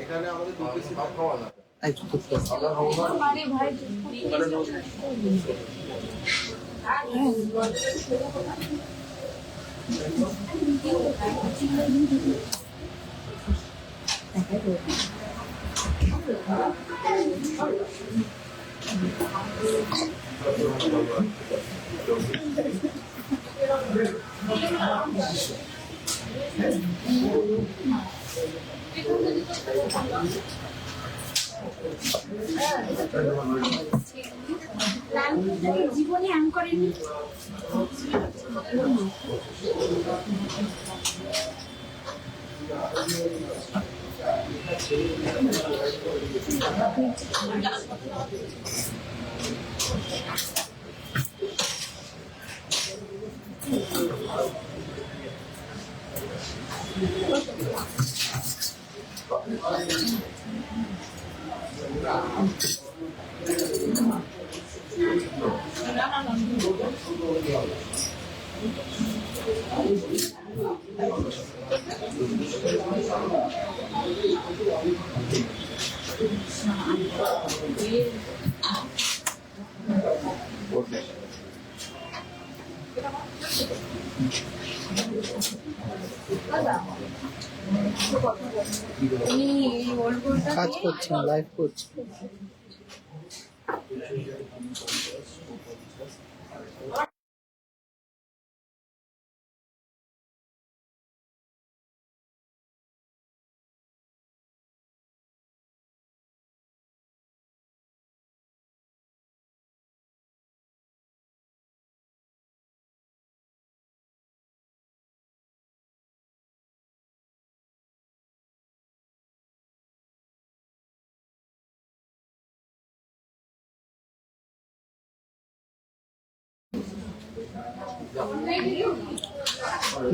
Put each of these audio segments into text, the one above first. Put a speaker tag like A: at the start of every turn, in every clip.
A: এখানে আমাদের দুটো সব খাওয়া না
B: জীবনে আমি করিনি।
C: কাজ করছেন, লাইভ করছেন।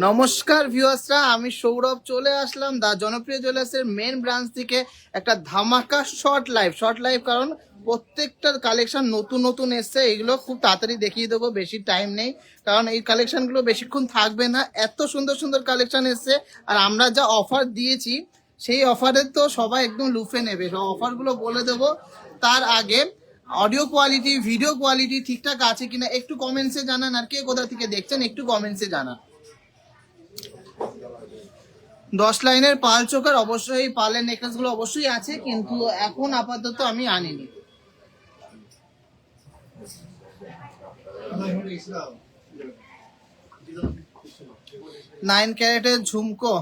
C: নমস্কার ভিউয়ার্সরা, আমি সৌরভ চলে আসলাম দা জনপ্রিয় জুয়েলার্সের মেন ব্রাঞ্চ থেকে একটা ধামাকা শর্ট লাইভ কারণ প্রত্যেকটা কালেকশন নতুন নতুন এসছে। এগুলো খুব তাড়াতাড়ি দেখিয়ে দেবো, বেশি টাইম নেই কারণ এই কালেকশনগুলো বেশিক্ষণ থাকবে না। এত সুন্দর সুন্দর কালেকশন এসছে আর আমরা যা অফার দিয়েছি সেই অফারে তো সবাই একদম লুফে নেবে। অফারগুলো বলে দেবো, তার আগে অডিও কোয়ালিটি, ভিডিও কোয়ালিটি ঠিকঠাক আছে কিনা একটু কমেন্টসে জানান, আর কে কোথা থেকে দেখছেন একটু কমেন্টসে জানান। 10 লাইনের পাল চোকার অবশ্যই, পালের নেকলেস গুলো অবশ্যই আছে, কিন্তু এখন আপাতত আমি আনিনি। 9 ক্যারেটের ঝুমকো,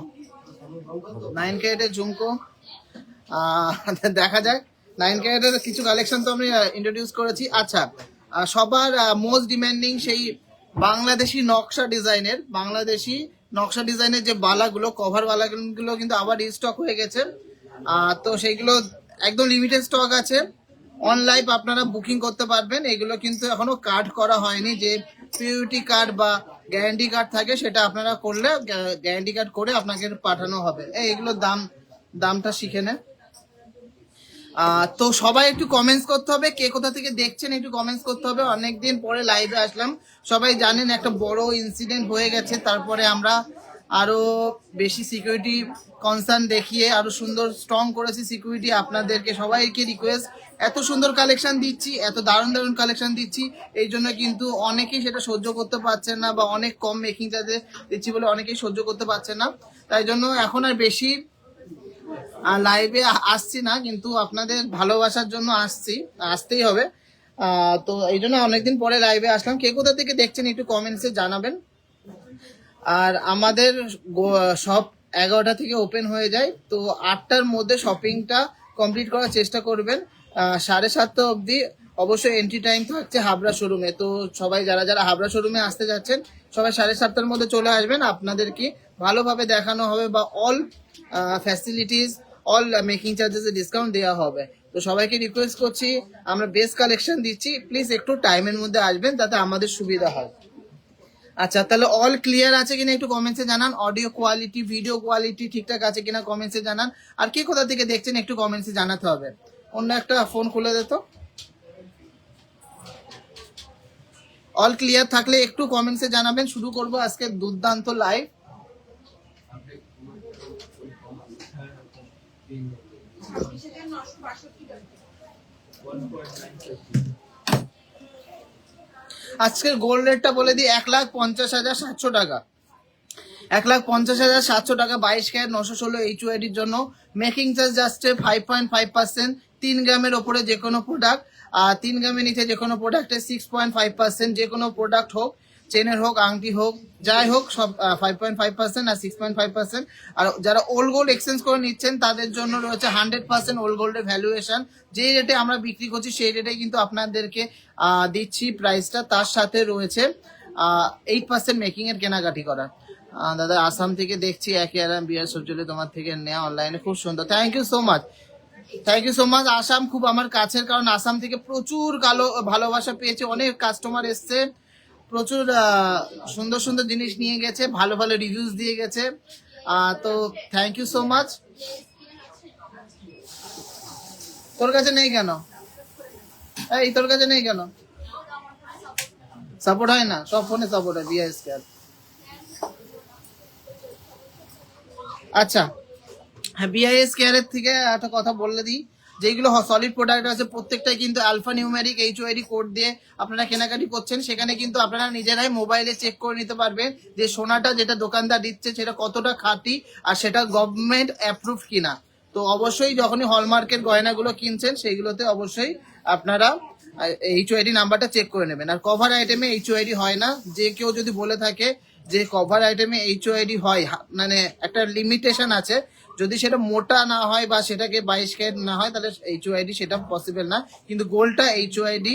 C: 9 ক্যারেটের ঝুমকো দেখা যাক। 9 ক্যারেটের কিছু কালেকশন তো আমি ইন্ট্রোডিউস করেছি। আচ্ছা, সবার মোস্ট ডিমান্ডিং সেই বাংলাদেশি নকশা ডিজাইনের যে বালাগুলো, কভার বালাগুলো কিন্তু আবার রিস্টক হয়ে গেছে। তো সেইগুলো একদম লিমিটেড স্টক আছে। অনলাইন আপনারা বুকিং করতে পারবেন। এগুলো কিন্তু এখনো কার্ড করা হয়নি, যে পিউরিটি কার্ড বা গ্যারান্টি কার্ড থাকে সেটা আপনারা করলে গ্যারান্টি কার্ড করে আপনাকে পাঠানো হবে। এইগুলোর দামটা শিখে নেয়। তো সবাই একটু কমেন্টস করতে হবে, কে কোথা থেকে দেখছেন একটু কমেন্টস করতে হবে। অনেকদিন পরে লাইভে আসলাম, সবাই জানেন একটা বড় ইনসিডেন্ট হয়ে গেছে, তারপরে আমরা আরো বেশি সিকিউরিটি কনসার্ন দেখিয়ে আরো সুন্দর স্ট্রং করেছি সিকিউরিটি। আপনাদেরকে সবাইকে রিকোয়েস্ট, এত সুন্দর কালেকশন দিচ্ছি, এত দারুণ দারুণ কালেকশন দিচ্ছি, এই জন্য কিন্তু অনেকেই সেটা সহ্য করতে পারছেন না, বা অনেক কম মেকিং চার্জে দিচ্ছি বলে অনেকেই সহ্য করতে পারছেন না। তাই জন্য এখন আর বেশি লাইভে আসছি না, কিন্তু আপনাদের ভালোবাসার জন্য আসতেই হবে। তো এই জন্য অনেকদিন পরে লাইভে আসলাম। কে কোথা থেকে দেখছেন একটু কমেন্টসে জানাবেন। আর আমাদের সব 11টা থেকে ওপেন হয়ে যায়, তো 8টার মধ্যে শপিংটা কমপ্লিট করার চেষ্টা করবেন। 7:30 অবধি অবশ্যই এন্ট্রি টাইম থাকছে হাবড়া শোরুমে। তো সবাই যারা যারা হাবড়া শোরুমে আসতে যাচ্ছেন সবাই 7:30টার মধ্যে চলে আসবেন, আপনাদেরকে ভালোভাবে দেখানো হবে, বা অল ফ্যাসিলিটিস, অল মেকিং চার্জেসে ডিসকাউন্ট দেওয়া হবে। তো সবাইকে রিকোয়েস্ট করছি, আমরা বেস্ট কালেকশন দিচ্ছি, প্লিজ একটু টাইমের মধ্যে আসবেন যাতে আমাদের সুবিধা হয়। আচ্ছা, তাহলে অল ক্লিয়ার আছে কিনা একটু কমেন্টসে জানান। অডিও কোয়ালিটি, ভিডিও কোয়ালিটি ঠিকঠাক আছে কিনা কমেন্টসে জানান। আর কে কোথা থেকে দেখছেন একটু কমেন্টসে জানাতে হবে। অন্য একটা ফোন খুলে দে তো। অল ক্লিয়ার থাকলে একটু কমেন্টসে জানাবেন। শুরু করব আজকে দুর্দান্ত লাইভ। আজকের গোল্ড রেটটা বলে দিই 1,50,700 টাকা। 1,50,700 টাকা 22 ক্যারেট 916 HUID জন্য। মেকিং চার্জ যাচ্ছে 5.5%। 3 গ্রামের ওপরে যে কোনো প্রোডাক্ট, আর 3 গ্রামের নিচে যে কোনো প্রোডাক্টে 6.5%। যে কোনো প্রোডাক্ট হোক, চেনের হোক, আংটি হোক, যাই হোক, সব 5.5% আর 6.5%। আর যারা ওল্ড গোল্ড এক্সচেঞ্জ করে নিচ্ছেন তাদের জন্য রয়েছে 100% ওল্ড গোল্ডের ভ্যালুয়েশন। যে রেটে আমরা বিক্রি করছি সেই রেটে কিন্তু আপনাদেরকে দিচ্ছি প্রাইসটা। তার সাথে রয়েছে 8% মেকিং এর কেনাকাটি করা। দাদা আসাম থেকে দেখছি, একে আরাম বিয়ার সবজলে তোমার থেকে নেওয়া অনলাইনে, খুব সুন্দর, thank you so much, thank you so much. Assam খুব আমার কাছের, কারণ আসাম থেকে প্রচুর ভালোবাসা পেয়েছে, অনেক কাস্টমার এসছে, প্রচুর সুন্দর সুন্দর জিনিস নিয়ে গেছে, ভালো ভালো রিভিউজ দিয়ে গেছে। তো থ্যাংক ইউ সো মাচ। তোর কাছে নেই কেন? এই তোর কাছে নেই কেন? সাপোর্ট হয় না? সব ফোনে সাপোর্ট হয়, বিএস কে। আচ্ছা, হ্যাঁ, বিআইএস কেয়ারের থেকে একটা কথা বলে দিই, যেগুলো সলিড প্রোডাক্ট আছে প্রত্যেকটাই কিন্তু আলফা নিউমেরিক HUID কোড দিয়ে আপনারা কেনাকাটি করছেন। সেখানে কিন্তু আপনারা নিজেরাই মোবাইলে চেক করে নিতে পারবেন যে সোনাটা যেটা দোকানদার দিচ্ছে সেটা কতটা খাঁটি আর সেটা গভর্নমেন্ট অ্যাপ্রুভ কিনা। তো অবশ্যই যখনই হলমার্কের গয়নাগুলো কিনছেন সেইগুলোতে অবশ্যই আপনারা HUID নাম্বারটা চেক করে নেবেন। আর কভার আইটেমে HUID হয় না। যে কেউ যদি বলে থাকে যে কভার আইটেমে HUID হয়, মানে একটা লিমিটেশন আছে, যদি সেটা মোটা না হয় বা সেটাকে 22 ক্যারেট না হয় তাহলে HUID সেটা পসিবল না। কিন্তু গোল্ডটা HUID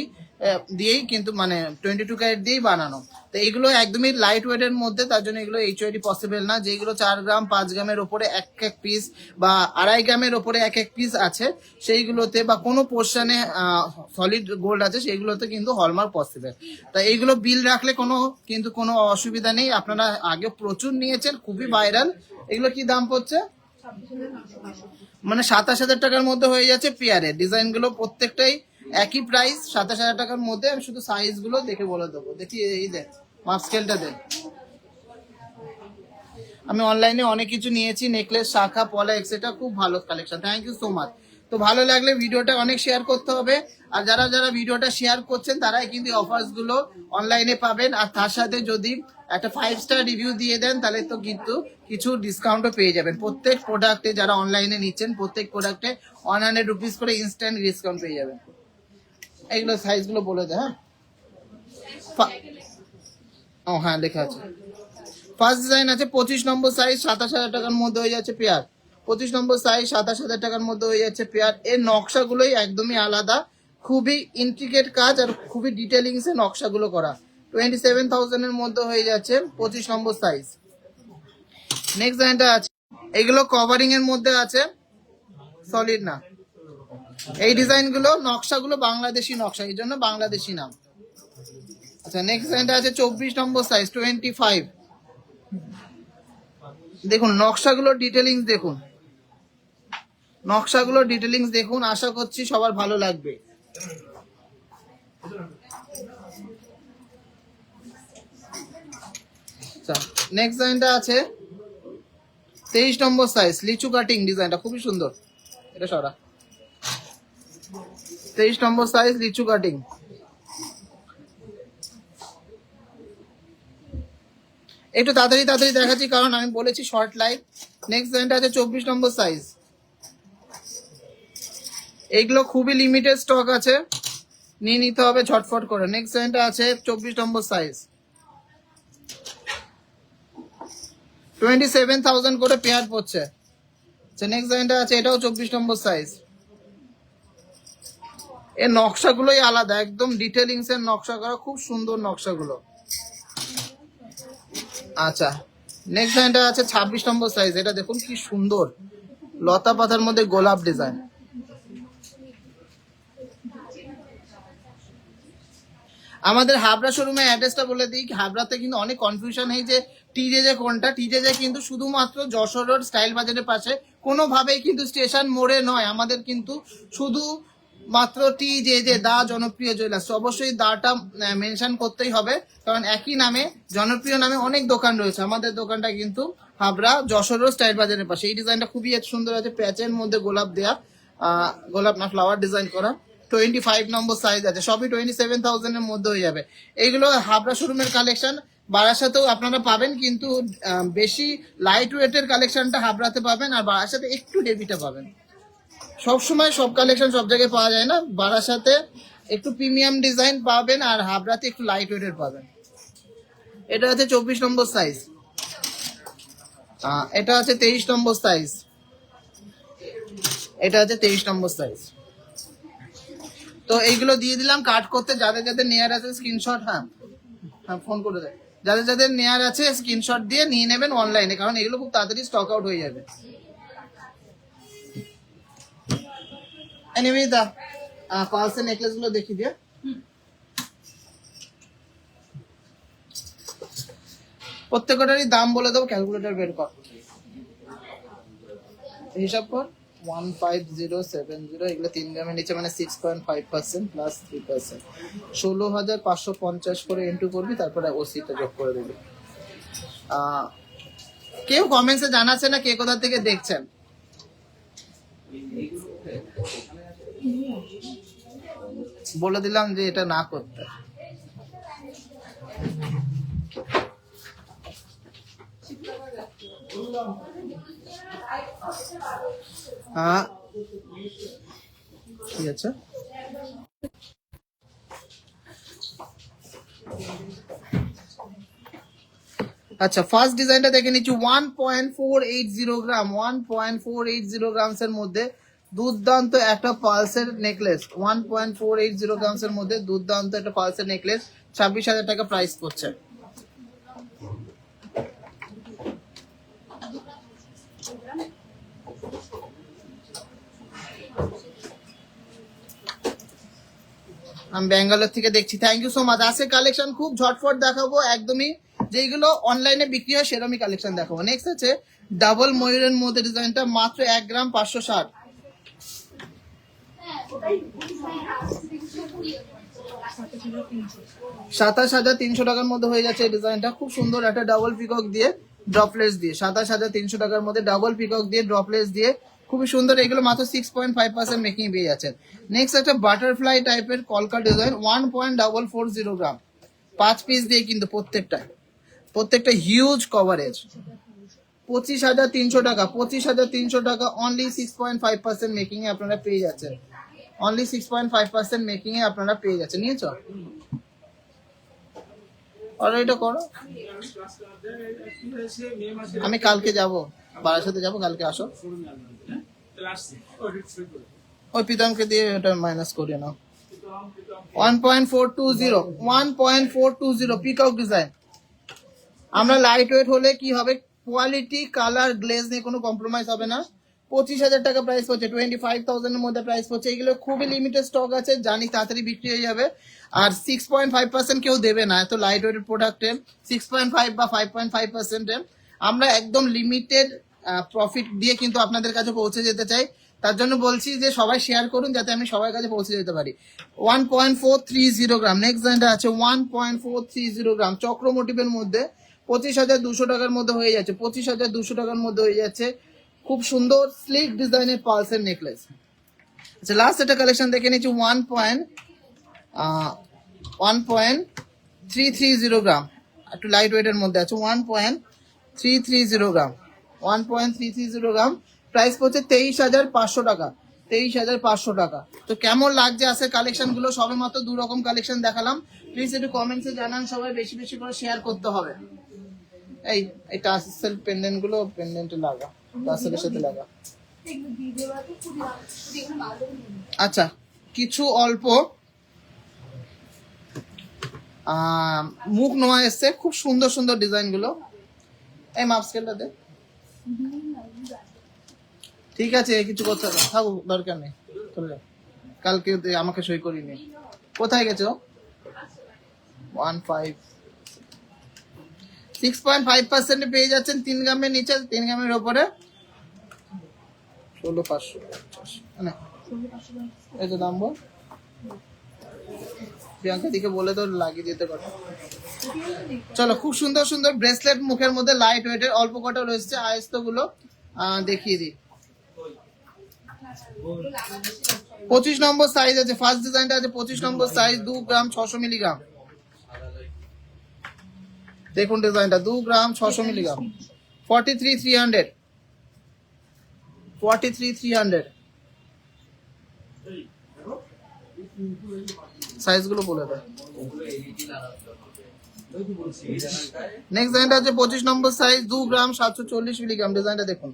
C: দিয়েই কিন্তু, মানে 22 ক্যারেট দিয়েই বানানো। তো এগুলো একদমই লাইট ওয়েটের মধ্যে, তার জন্য এগুলো HUID পসিবল না। যেগুলো 4 গ্রাম 5 গ্রামের ওপরে এক এক পিস বা 2.5 গ্রামের ওপরে এক এক পিস আছে সেইগুলোতে, বা কোনো পোর্শনে সলিড গোল্ড আছে সেইগুলোতে কিন্তু হলমার্ক পসিবল। তা এইগুলো বিল রাখলে কিন্তু কোনো অসুবিধা নেই। আপনারা আগে প্রচুর নিয়েছেন, খুবই ভাইরাল। এগুলো কি দাম পড়ছে? মানে 27,000 টাকার মধ্যে হয়ে যাচ্ছে পেয়ারের। ডিজাইন গুলো প্রত্যেকটাই একই প্রাইস, 27,000 টাকার মধ্যে। আমি শুধু সাইজ গুলো দেখে বলে দেবো। দেখি এই দেখ, মাপ স্কেলটা দেখ। আমি অনলাইনে অনেক কিছু নিয়েছি, নেকলেস, শাখা, পলা, এক্সেট্রা, খুব ভালো collection, thank you so much. তো ভালো লাগলে ভিডিওটা অনেক শেয়ার করতে হবে। আর যারা যারা ভিডিওটা শেয়ার করছেন তারাই কিন্তু অফার্স গুলো অনলাইনে পাবেন। আর তার সাথে যদি একটা 5 স্টার রিভিউ দিয়ে দেন তাহলে তো কিন্তু কিছু ডিসকাউন্টও পেয়ে যাবেন। প্রত্যেক প্রোডাক্টে যারা অনলাইনে নিচ্ছেন প্রত্যেক প্রোডাক্টে 100 রুপিস করে ইনস্ট্যান্ট ডিসকাউন্ট পেয়ে যাবেন। এইগুলো সাইজ গুলো বলে দে। হ্যাঁ, ও হ্যাঁ লেখা আছে। ফার্স্ট ডিজাইন আছে 25 নম্বর সাইজ, 27,000 টাকার মধ্যে হয়ে যাচ্ছে পেয়ার। 25 নম্বর সাইজ 27,000 টাকার মধ্যে হয়ে যাচ্ছে পেয়ার। এর নকশাগুলোই একদমই আলাদা, খুবই ইন্ট্রিকেট কাজ আর খুবই ডিটেলিংস এর নকশাগুলো করা। 27,000 এর মধ্যে হয়ে যাচ্ছে 25 নম্বর সাইজ। নেক্সট ডিজাইনটা আছে, এগুলো কভারিং এর মধ্যে আছে, সলিড না। এই ডিজাইনগুলো নকশাগুলো বাংলাদেশি নকশা, এই জন্য বাংলাদেশি নাম। আচ্ছা, নেক্সট ডিজাইনটা আছে 24 নম্বর সাইজ 25। দেখুন নকশাগুলো ডিটেলিংস দেখুন, নকশাগুলো ডিটেলিংস দেখুন, আশা করছি সবার ভালো লাগবে। আচ্ছা, নেক্সট ডিজাইনটা আছে 23 নম্বর সাইজ, লিচু কাটিং। ডিজাইনটা খুবই সুন্দর, এটা সরা। 23 নম্বর সাইজ লিচু কাটিং। একটু তাড়াতাড়ি তাড়াতাড়ি দেখাচ্ছি কারণ আমি বলেছি শর্ট লাইভ। নেক্সট ডিজাইনটা আছে 24 নম্বর সাইজ। এইগুলো খুবই লিমিটেড স্টক আছে, নিয়ে নিতে হবে ঝটফট করে। নেক্সট ডিজাইনটা আছে 24 নম্বর সাইজ, 27,000 করে পেয়ার পড়ছে। আচ্ছা, নেক্সট ডিজাইনটা আছে, এটাও 24 নম্বর সাইজ। এর নকশাগুলোই আলাদা, একদম ডিটেলিংস এর নকশা করা, খুব সুন্দর নকশাগুলো। আচ্ছা, নেক্সট ডিজাইনটা আছে 26 নম্বর সাইজ। এটা দেখুন কি সুন্দর, লতা পাতার মধ্যে গোলাপ ডিজাইন। আমাদের হাবড়া শোরুমের অ্যাড্রেসটা বলে দিই। হাবড়াতে কিন্তু অনেক কনফিউশন হয় যে টিজেজে কোনটা। টিজেজে কিন্তু শুধুমাত্র যশোর রোড স্টাইল বাজারের পাশে, কোনোভাবেই কিন্তু স্টেশন মোড়ে নয়। আমাদের কিন্তু শুধু মাত্র টিজেজে, দা জনপ্রিয় জুয়েলার্স। অবশ্যই দাটা মেনশন করতেই হবে, কারণ একই নামে জনপ্রিয় নামে অনেক দোকান রয়েছে। আমাদের দোকানটা কিন্তু হাবড়া যশোর রোড স্টাইল বাজারের পাশে। এই ডিজাইনটা খুবই সুন্দর আছে, প্যাচের মধ্যে গোলাপ দেয়া। গোলাপ না ফ্লাওয়ার ডিজাইন করা, 25 নম্বর সাইজ আছে, সবই 27,000 এর মধ্যে হয়ে যাবে। এইগুলো হাবড়া শোরুমের কালেকশন, বারাসাতেও আপনারা পাবেন, কিন্তু বেশি লাইট ওয়েটের কালেকশনটা হাবড়াতে পাবেন, আর বারাসাতে একটু হেভিটা পাবেন। সবসময় সব কালেকশন সব জায়গায় পাওয়া যায় না, বারাসাতে একটু প্রিমিয়াম ডিজাইন পাবেন আর হাবড়াতে একটু লাইট ওয়েটের পাবেন। এটা আছে 24 নম্বর সাইজ, এটা আছে 23 নম্বর সাইজ, এটা আছে 23 নম্বর সাইজ। তো এইগুলো দিয়ে দিলাম কাট করতে, যাদের যাদের নেয়ার আছে স্ক্রিনশট, হ্যাঁ ফোন করে দেয়, যাদের যাদের নেয়ার আছে স্ক্রিনশট দিয়ে নিয়ে নেবেন অনলাইনে, কারণ এগুলো খুব তাড়াতাড়ি স্টক আউট হয়ে যাবে। এনিওয়ে দা পালসের নেকলেস গুলো দেখিয়ে দিয়ে, প্রত্যেকটারই দাম বলে দেবো, ক্যালকুলেটর বের কর, হিসাব কর। 15070, এগুলো 3 গ্রামের নিচে মানে 6.5% প্লাস 3%, 16,550 করে ইন্টু করবি, তারপরে ওসিটা যোগ করে দিবি। কেউ কমেন্টসে জানাচ্ছে না কে কোথা থেকে দেখছেন। বলে দিলাম যে এটা না করতে। হ্যাঁ ঠিক আছে। আচ্ছা ফার্স্ট ডিজাইনটা দেখে নিচ্ছি, 1.480 গ্রাম, 1.480 গ্রামস এর মধ্যে দুর্দান্ত একটা পালসের নেকলেস, 1.480 গ্রামস এর মধ্যে দুর্দান্ত একটা পালসের নেকলেস, 26,000 টাকা প্রাইস করছে। আমি ব্যাঙ্গালোর থেকে দেখছি, থ্যাংক ইউ সো মাচ। আজকে কালেকশন খুব ঝটফট দেখাবো, একদমই যেগুলো অনলাইনে বিক্রি হয় সেরকমই কালেকশন দেখাবো। নেক্সট আছে ডাবল ময়ূরের মধ্যে ডিজাইনটা, মাত্র 1 গ্রাম 560, 27,300 টাকার মধ্যে হয়ে যাচ্ছে এই ডিজাইনটা। খুব সুন্দর একটা ডাবল পিকক দিয়ে ড্রপলেস দিয়ে, 27,300 টাকার মধ্যে ডাবল পিকক দিয়ে ড্রপলেস দিয়ে খুবই সুন্দর। এগুলো মাত্র 6.5% মেকিং পেয়ে যাচ্ছেন। নেক্সট একটা বাটারফ্লাই টাইপের কলকা ডিজাইন, 1.440 গ্রাম, 5 পিস দিয়ে কিন্তু প্রত্যেকটা হিউজ কভারেজ, 25,300 টাকা, 25,300 টাকা অনলি 6.5% মেকিং এ আপনারা পেয়ে যাচ্ছেন, অনলি 6.5% মেকিং এ আপনারা পেয়ে যাচ্ছেন। নিয়েছো অর্ডারটা করো, আমি কালকে যাব, বারাসাতে যাব, কালকে আসো। ওই পিতামকে দিয়ে ওটা মাইনাস করে নাও। 1.420 পিকক ডিজাইন। আমরা লাইট ওয়েট হলে কি হবে, কোয়ালিটি কালার গ্লেজ নিয়ে কোনো কম্প্রোমাইজ হবে না। 25,000 টাকা প্রাইস পড়ছে, 25,000 এর মধ্যে প্রাইস পড়ছে। এগুলো খুবই লিমিটেড স্টক আছে, জানি তাড়াতাড়ি বিক্রি হয়ে যাবে। আর 6.5% কেউ দেবে না এত লাইট ওয়েটের প্রোডাক্টে, 6.5 বা 5.5%। আমরা একদম লিমিটেড প্রফিট দিয়ে কিন্তু আপনাদের কাছে পৌঁছে যেতে চাই, তার জন্য বলছি যে সবাই শেয়ার করুন যাতে আমি সবার কাছে পৌঁছে যেতে পারি। 1.430 গ্রাম, নেক্সট ডিজাইনটা আছে 1.430 গ্রাম চক্র মোটিভের মধ্যে, 25,200 টাকার মধ্যে হয়ে যাচ্ছে, 25,200 টাকার মধ্যে হয়ে যাচ্ছে। খুব সুন্দর স্লিক ডিজাইনের পালসের নেকলেস। আচ্ছা লাস্ট একটা কালেকশন দেখে নিচ্ছি, 1.330 গ্রাম, একটু লাইট ওয়েটের মধ্যে আছে, 1.330 গ্রাম, 1.330 গ্রাম, প্রাইস পড়ছে 23,500 টাকা, 23,500 টাকা। তো কেমন লাগছে আজকে কালেকশন গুলো, সবে মাত্র 2 রকম কালেকশন দেখালাম। প্লিজ একটু কমেন্টসে জানান, সবাই বেশি বেশি করে শেয়ার করতে হবে। এই টাসেল পেন্ডেন্ট গুলো পেন্ডেন্টে লাগা, টাসেলের সাথে লাগা। আচ্ছা কিছু অল্প মুখ নোয়া এসছে, খুব সুন্দর সুন্দর ডিজাইন গুলো। এই মাপ স্কেলটা দে, ঠিক আছে কিছু করতে হবে, থাকুক দরকার নেই, কালকে আমাকে সই করিনি। কোথায় গেছো? 6.5% পেয়ে যাচ্ছেন 3 গ্রামের নিচে, 3 গ্রামের ওপরে 16,550। এই তো দাম বল, প্রিয়াঙ্কা দিকে বলে তো লাগিয়ে দিতে পারো। চলো খুব সুন্দর সুন্দর ব্রেসলেট মুখের মধ্যে লাইট ওয়েটের অল্প কটা রয়েছে, আয়স্ত গুলো দেখিয়ে দিই। 25 নম্বর সাইজ আছে, ফার্স্ট ডিজাইনটা আছে 25 নম্বর সাইজ, 2 গ্রাম 600 মিলিগ্রাম। দেখুন ডিজাইনটা 2 গ্রাম 600 মিলিগ্রাম, 43,300, 43,300। সাইজ গুলো বলে দেয়। নেক্সট ডিজাইনটা আছে 25 নম্বর সাইজ, 2 গ্রাম 740 মিলিগ্রাম। ডিজাইনটা দেখুন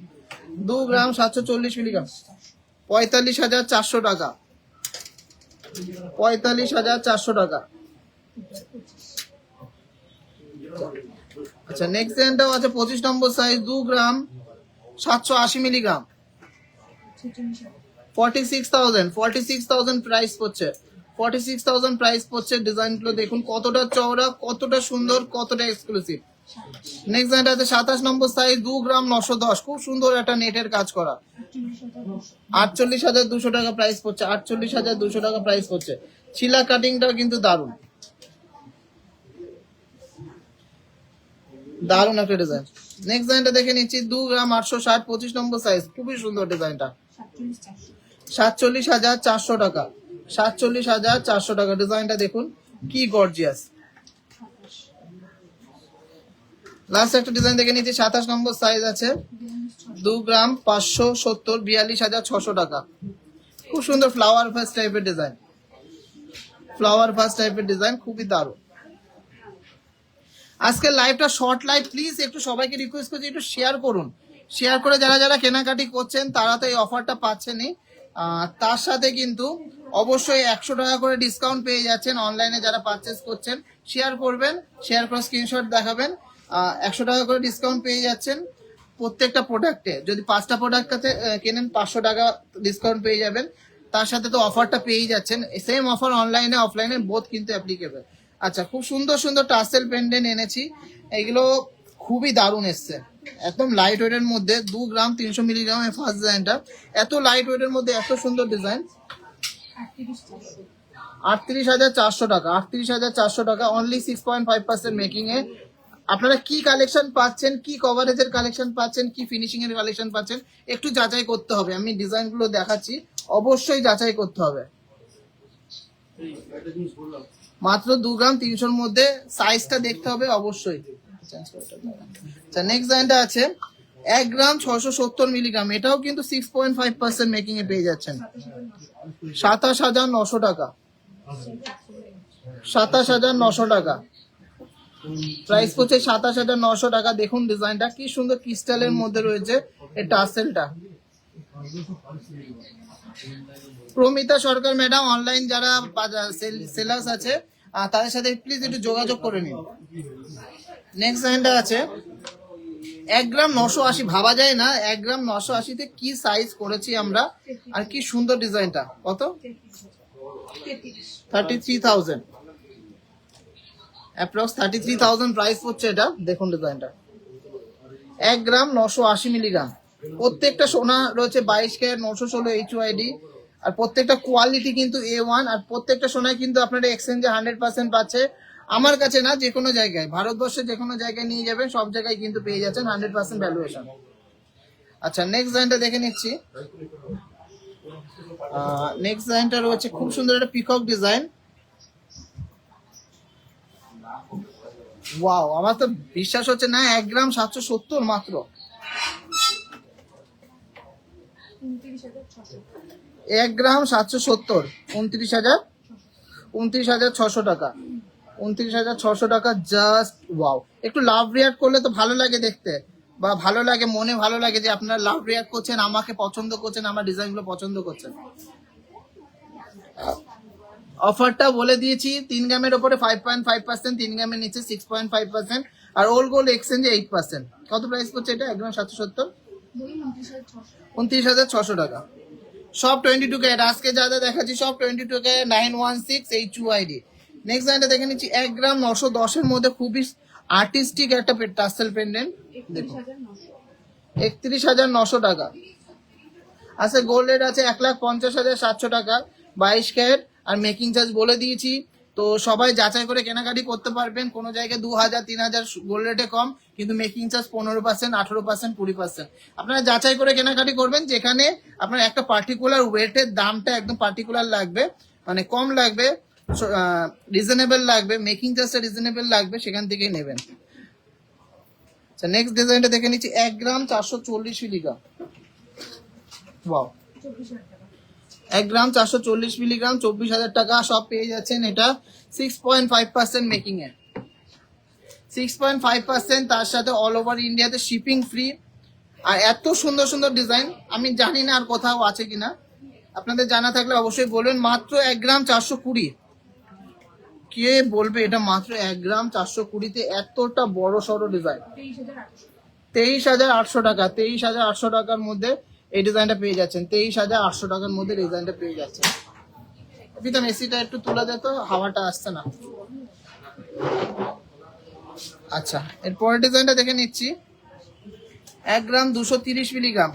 C: 2 গ্রাম 740 মিলিগ্রাম, 45,400 টাকা, 45,400 টাকা। আচ্ছা নেক্সট ডিজাইনটাও আছে 25 নম্বর সাইজ, 2 গ্রাম 780 মিলিগ্রাম, 46,000 প্রাইস পড়ছে, 46,000 প্রাইস পড়ছে। ডিজাইনগুলো দেখুন কতটা চওড়া, কতটা সুন্দর, কতটা এক্সক্লুসিভ। নেক্সট ডিজাইনটা আছে 27 নম্বর সাইজ, 2 গ্রাম 910, খুব সুন্দর একটা নেটের কাজ করা, 48,200 টাকা প্রাইস পড়ছে, 48,200 টাকা প্রাইস পড়ছে। শিলা কাটিংটাও কিন্তু দারুণ, দারুণ একটা ডিজাইন। নেক্সট ডিজাইনটা দেখে নিচ্ছি 2 গ্রাম 860, 25 নম্বর সাইজ, খুবই সুন্দর ডিজাইনটা, 47,400 টাকা, 47,400 টাকা। ডিজাইনটা দেখুন কি গর্জিয়াস। লাস্ট একটা ডিজাইন দেখে নিচ্ছি 27 নম্বর সাইজ আছে, 2 গ্রাম 570, 42,600 টাকা। খুব সুন্দর ফ্লাওয়ার ভাস টাইপের ডিজাইন, ফ্লাওয়ার ভাস টাইপের ডিজাইন, খুবই দারুণ। আজকে লাইভটা শর্ট লাইভ, প্লিজ একটু সবাইকে রিকোয়েস্ট করছি একটু শেয়ার করুন, শেয়ার করে যারা যারা কেনাকাটি করছেন তারা তো এই অফারটা পাচ্ছেনই, তার সাথে কিন্তু অবশ্যই 100 টাকা করে ডিসকাউন্ট পেয়ে যাচ্ছেন অনলাইনে যারা পারচেস করছেন। শেয়ার করবেন, শেয়ার করে স্ক্রিনশট দেখাবেন, 100 টাকা করে ডিসকাউন্ট পেয়ে যাচ্ছেন প্রত্যেকটা প্রোডাক্টে। যদি 5টা প্রোডাক্ট কেনেন 500 টাকা ডিসকাউন্ট পেয়ে যাবেন, তার সাথে তো অফারটা পেয়ে যাচ্ছেন। সেম অফার অনলাইনে অফলাইনে বোথ কিন্তু অ্যাপ্লিকেবল। আচ্ছা খুব সুন্দর সুন্দর টাসেল পেন্ডেন্ট এনেছি, এগুলো খুবই দারুণ এসছে, একদম লাইট ওয়েটের মধ্যে, 2 গ্রাম 300 মিলিগ্রাম এর ফার্স্ট ডিজাইনটা, এত লাইট ওয়েটের মধ্যে এত সুন্দর ডিজাইন, 38,400 টাকা, 38,400 টাকা অনলি, 6.5% মেকিং এ। আপনারা কি কালেকশন পাচ্ছেন, কি কভারেজের কালেকশন পাচ্ছেন, কি ফিনিশিং এর কালেকশন পাচ্ছেন একটু যাচাই করতে হবে। আমি ডিজাইনগুলো দেখাচ্ছি, অবশ্যই যাচাই করতে হবে। মাত্র 2 গ্রাম 300-র মধ্যে, সাইজটা দেখতে হবে অবশ্যই। আচ্ছা নেক্সট ডিজাইনটা আছে 1 গ্রাম 670 মিলিগ্রাম, এটাও কিন্তু 6.5% মেকিং এ পেয়ে যাচ্ছেন, 27,900 টাকা, 27,900 টাকা প্রাইস পড়ছে, 27,900 টাকা। দেখুন ডিজাইনটা কি সুন্দর ক্রিস্টালের মধ্যে রয়েছে এই টাসেলটা। প্রমিতা সরকার ম্যাডাম, অনলাইন যারা সেলার্স আছে তাদের সাথে প্লিজ একটু যোগাযোগ করে নিন। নেক্সট ডিজাইনটা আছে 1 গ্রাম 980, ভাবা যায় না 1 গ্রাম 980-তে কি সাইজ করেছি আমরা, আর কি সুন্দর ডিজাইনটা। কত? 33,000 অ্যাপ্রক্স 33,000 প্রাইস পড়ছে এটা। দেখুন ডিজাইনটা 1 গ্রাম 980 মিলিগ্রাম, প্রত্যেকটা সোনা রয়েছে 22 ক্যারেট 916 HYD, আর প্রত্যেকটা কোয়ালিটি কিন্তু A1, আর প্রত্যেকটা সোনায় কিন্তু আপনারা এক্সচেঞ্জে 100% পাচ্ছে। আমার কাছে না, যে কোনো জায়গায় ভারতবর্ষে যে কোনো জায়গায় নিয়ে যাবেন সব জায়গায় কিন্তু পেয়ে যাচ্ছেন 100% ভ্যালুয়েশন। আচ্ছা নেক্সট ডিজাইনটা দেখে নিচ্ছি। নেক্সট ডিজাইনটা রয়েছে খুব সুন্দর একটা পিকক ডিজাইন। ওয়াও, আমার তো বিশ্বাস হচ্ছে না, 1 গ্রাম 770 মাত্র, 1 গ্রাম 770, 29,600 টাকা, 29,600 টাকা জাস্ট ওয়াও। একটু লাভ রিয়াক্ট করলে তো ভালো লাগে দেখতে, বা ভালো লাগে, মনে ভালো লাগে যে আপনারা লাভ রিয়াক্ট করছেন, আমাকে পছন্দ করছেন, আমার ডিজাইনগুলো পছন্দ করছেন। অফারটা বলে দিয়েছি, 3 গ্রামের উপরে 5.5%, 3 গ্রামের নিচে 6.5%, আর ওল্ড গোল্ড এক্সচেঞ্জে 8%। কত প্রাইস করছে এটা? 1 গ্রাম 770, 29,600 টাকা। সব 22 ক্যারেট, আজকে যা যা দেখাচ্ছি সব 22 ক্যারেট, 916 HUID। নেক্সট লাইনটা দেখে নিচ্ছি 1 গ্রাম 910-এর মধ্যে খুবই আর্টিস্টিক একটা টাসেল পেন্ডেন্ট, দেখুন 31,900 টাকা। আচ্ছা গোল্ড রেট আছে 1,50,700 টাকা, 22 ক্যারেট, আর মেকিং চার্জ বলে দিয়েছি। তো সবাই যাচাই করে কেনাকাটি করতে পারবেন। কোনো জায়গায় 2000 3000 গোল্ড রেটে কম, কিন্তু মেকিং চার্জ 15%, 18%, 20%। আপনারা যাচাই করে কেনাকাটি করবেন, যেখানে আপনার একটা পার্টিকুলার ওয়েটের দামটা একদম পার্টিকুলার লাগবে, মানে কম লাগবে, রিজনেবল লাগবে, মেকিং চার্জটা রিজনেবল লাগবে, সেখান থেকেই নেবেন। আচ্ছা, নেক্সট ডিজাইনটা দেখে নিচ্ছি। 1 গ্রাম 440 মিলিগ্রাম। ওয়াও, 1 গ্রাম 440 মিলিগ্রাম, 24,000 টাকা। সব পেয়ে যাচ্ছেন এটা 6.5% মেকিং এ, 6.5%। তার সাথে অল ওভার ইন্ডিয়াতে শিপিং ফ্রি। আর এত সুন্দর সুন্দর ডিজাইন, আমি জানি না আর কোথাও আছে কিনা, আপনাদের জানা থাকলে অবশ্যই বলবেন। মাত্র 1 গ্রাম 420। কে বলবে এটা মাত্র 1 গ্রাম 420-তে এতটা বড় সড়ো ডিজাইন। 23,800 টাকা, 23,800 টাকার মধ্যে এই ডিজাইনটা পেয়ে যাচ্ছেন। 23,800 টাকার মধ্যে ডিজাইনটা পেয়ে যাচ্ছেন। প্রীতম এসিটা একটু তুলে দে তো, হাওয়াটা আসছে না। আচ্ছা, এর পরের ডিজাইনটা দেখে নিচ্ছি। 1 গ্রাম 230 মিলিগ্রাম।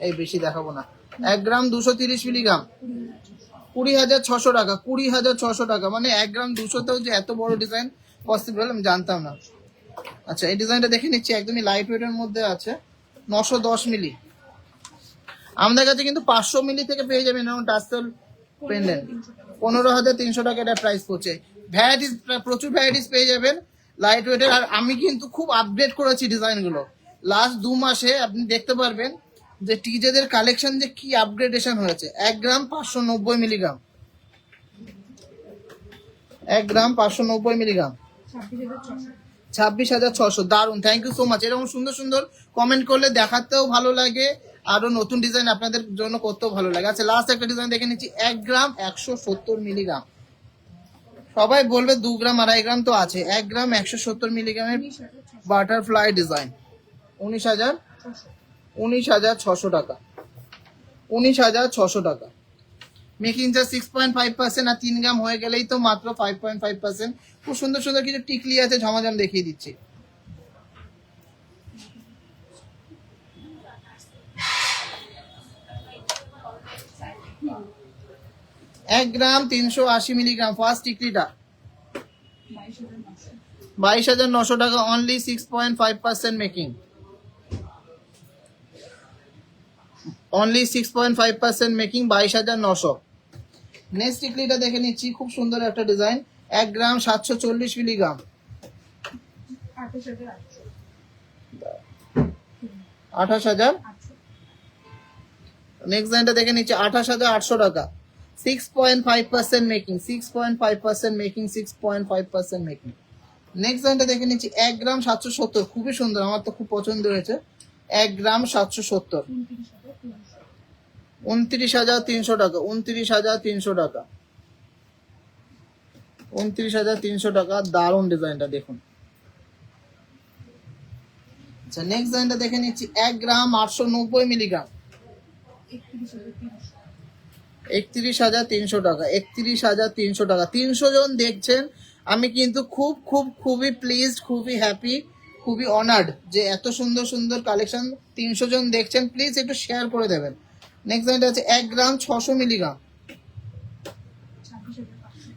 C: এই বেশি দেখাবো না। 1 গ্রাম 230 মিলিগ্রাম, 20,600 টাকা। 20,600 টাকা, মানে 1 গ্রাম 200তেও যে এত বড় ডিজাইন পসিবল আমি জানতাম না। আচ্ছা, এই ডিজাইনটা দেখে নিচ্ছি, একদমই লাইট ওয়েটের মধ্যে আছে, 910 মিলি। আমাদের কাছে কিন্তু 500 মিলি থেকে পেয়ে যাবেন এরকম টাসেল পেন্ডেন্ট। 15,300 টাকা এটা প্রাইস পড়ছে। ভ্যারাইটিস, প্রচুর ভ্যারাইটিস পেয়ে যাবেন লাইট ওয়েটের। আর আমি কিন্তু খুব আপডেট করেছি ডিজাইনগুলো লাস্ট 2 মাসে। আপনি দেখতে পারবেন যে টিজেদের কালেকশন যে কি আপগ্রেডেশন হয়েছে। 1 গ্রাম 590 মিলিগ্রাম, 1 গ্রাম 590 মিলিগ্রাম, 26,600। দারুন, থ্যাংক ইউ সো মাচ। এরকম সুন্দর সুন্দর কমেন্ট করলে দেখাতেও ভালো লাগে, আরো নতুন ডিজাইন আপনাদের জন্য করতেও ভালো লাগে। আচ্ছা, লাস্ট একটা ডিজাইন দেখে নিচ্ছি। 1 গ্রাম 170 মিলিগ্রাম। সবাই বলবে 2 গ্রাম 2.5 গ্রাম তো আছে। 1 গ্রাম 170 মিলিগ্রামের বাটারফ্লাই ডিজাইন, 19,600 টাকা, 19,600 টাকা। মেকিং চার্জ 6.5%, আর 3 গ্রাম হয়ে গেলেই তো মাত্র 5.5%। খুব সুন্দর সুন্দর কিছু টিকলি আছে, ঝমাঝম দেখিয়ে দিচ্ছি। এক গ্রাম 380 মিলিগ্রাম, ফার্স্ট টিকলিটা 22,900 টাকা, only 6.5% making, only 6.5% making, 22,900। Next টিকলিটা দেখে নিচ্ছি, খুব সুন্দর একটা ডিজাইন। 1 গ্রাম 740 মিলিগ্রাম, 28,000। নেক্সট ডিজাইনটা দেখে নিচ্ছি, 28,800 টাকা, 6.5% মেকিং, 6.5% মেকিং, 6.5% মেকিং। নেক্সট ডিজাইনটা দেখে নিচ্ছি, 1 গ্রাম 770, খুবই সুন্দর, আমার তো খুব পছন্দ হয়েছে। 1 গ্রাম 770, 29,300 টাকা, 29,300 টাকা, 29,300 টাকা। দারুণ ডিজাইনটা দেখুন। আচ্ছা, নেক্সট ডিজাইনটা দেখে নিচ্ছি। 1 গ্রাম 890 মিলিগ্রাম, 31,300 টাকা, 31,300 টাকা। 300 জন দেখছেন, আমি কিন্তু খুবই প্লিজড, খুবই হ্যাপি, খুবই অনার্ড যে এত সুন্দর সুন্দর কালেকশন 300 জন দেখছেন। প্লিজ একটু শেয়ার করে দেবেন। নেক্সট ডিজাইনটা আছে 1 গ্রাম 600 মিলিগ্রাম।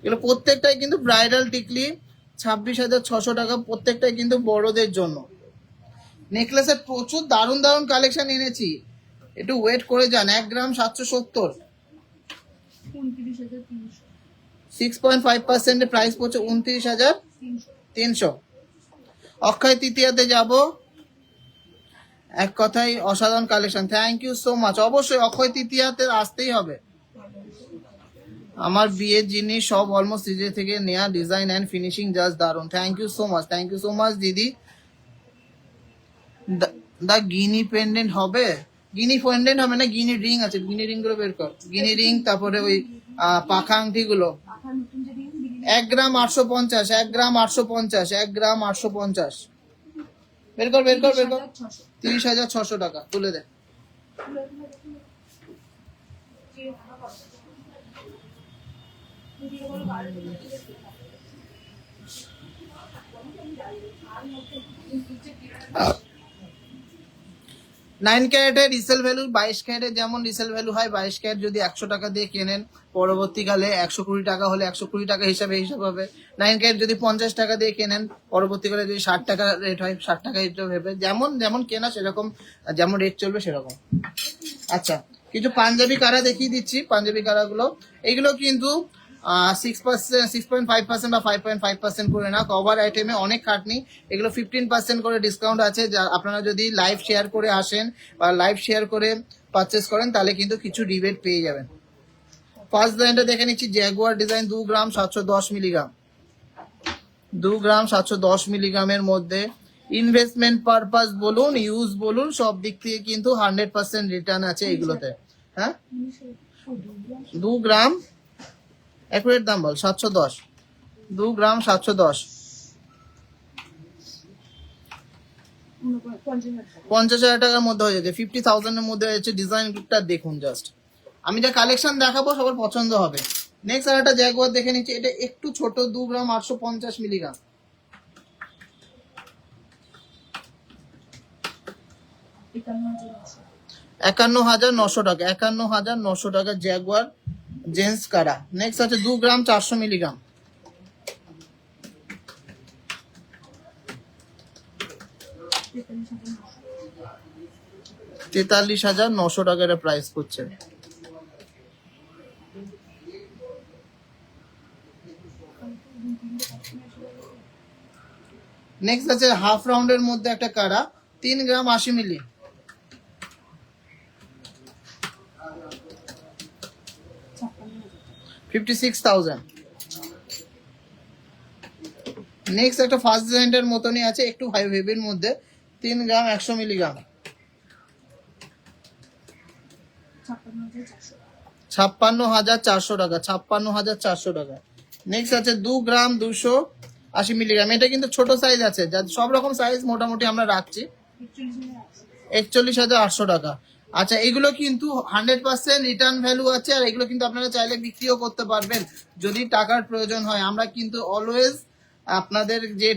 C: এগুলো প্রত্যেকটাই কিন্তু ব্রাইডাল টিকলি, 26,600 টাকা। প্রত্যেকটাই কিন্তু বড়দের জন্য। নেকলেসের প্রচুর দারুণ দারুণ কালেকশন এনেছি, একটু ওয়েট করে যান। 1 গ্রাম 770, 6.5% প্রাইস পড়ছে 29,300। অক্ষয় তৃতীয়াতে যাব, এক কথাই অসাধারণ collection. Thank you so much. অবশ্যই অক্ষয় তৃতীয়াতে আসতেই হবে। আমার বিয়ের জিনিস সব অলমোস্ট নিজে থেকে নেওয়া, ডিজাইন অ্যান্ড ফিনিশিং জাস্ট দারুন। Thank you so much, thank you so much দিদি। দা গিনি পেন্ডেন্ট হবে, গিনি পেন্ডেন্ট হবে না, গিনি রিং আছে, গিনি রিং গুলো বের কর। গিনি রিং, তারপরে ওই পাখা আংটি গুলো। 1 গ্রাম 850, 1 গ্রাম 850, 1 গ্রাম 850। বের কর, বের কর, বের কর। 30,600 টাকা, তুলে দে। 9 ক্যারেটের রিসেল ভ্যালু 22 ক্যারেটের যেমন রিসেল ভ্যালু হয়, 22 ক্যারেট যদি 100 টাকা দিয়ে কেনেন পরবর্তীকালে 120 টাকা হলে 120 টাকা হিসাবে হিসাব হবে। 9 ক্যারেট যদি 50 টাকা দিয়ে কেনেন পরবর্তীকালে যদি 60 টাকা রেট হয় 60 টাকা হিসাবে হবে। যেমন যেমন কেনা সেরকম, যেমন রেট চলবে সেরকম। আচ্ছা, কিছু পাঞ্জাবি কারা দেখিয়ে দিচ্ছি। পাঞ্জাবি কারাগুলো এইগুলো কিন্তু 6%, 6.5% বা 5.5% করে না, কভার আইটেমে অনেক খাটনি। এগুলো 15% করে ডিসকাউন্ট আছে, যা আপনারা যদি লাইভ শেয়ার করে আসেন বা লাইভ শেয়ার করে পারচেস করেন তাহলে কিন্তু কিছু রিবেট পেয়ে যাবেন। ফার্স্ট ডিজাইনটা দেখে নিচ্ছি, জ্যাগুয়ার ডিজাইন 2 গ্রাম 710 মিলিগ্রাম, 2 গ্রাম 710 মিলিগ্রামের মধ্যে ইনভেস্টমেন্ট পারপাস বলুন, ইউজ বলুন, সব দিক থেকে কিন্তু 100% রিটার্ন আছে এইগুলোতে। হ্যাঁ, 2 গ্রাম অ্যাকুরেট দাম বল, 710, 2 গ্রাম 710, 50,000 টাকার মধ্যে হয়ে যাচ্ছে, 50,000 এর মধ্যে হয়েছে। ডিজাইনটা দেখুন জাস্ট, আমি যা কালেকশন দেখাবো সবার পছন্দ হবে। নেক্সট আর একটা জ্যাগুয়ার দেখে নিচ্ছি, এটা একটু ছোট, 2 গ্রাম 850 মিলিগ্রাম, 51,900 টাকা, 51,900 টাকা জ্যাগুয়ার জেন্টস কারা। নেক্সট আছে 2 গ্রাম 400 মিলিগ্রাম, 43,900 টাকা এটা প্রাইস করছে। নেক্সট আছে হাফ রাউন্ডের মধ্যে একটা কারা, 3 গ্রাম 80 মিলি, 56,000। নেক্সট একটা ফার্স্ট ডিজাইনের মতনই আছে, একটু হাই হেভির মধ্যে, 3 গ্রাম 100 মিলিগ্রাম, 56,400 টাকা, 56,400 টাকা। নেক্সট আছে 2 গ্রাম 280 মিলিগ্রাম, এটা কিন্তু ছোট সাইজ আছে, যা সব রকম সাইজ মোটামুটি আমরা রাখছি, 41,800 টাকা। আচ্ছা, এগুলো কিন্তু 100% রিটার্ন ভ্যালু আছে, আর এগুলো কিন্তু আপনারা চাইলে বিক্রিও করতে পারবেন যদি টাকার প্রয়োজন হয়। আমরা কিন্তু অলওয়েজ আপনাদের যে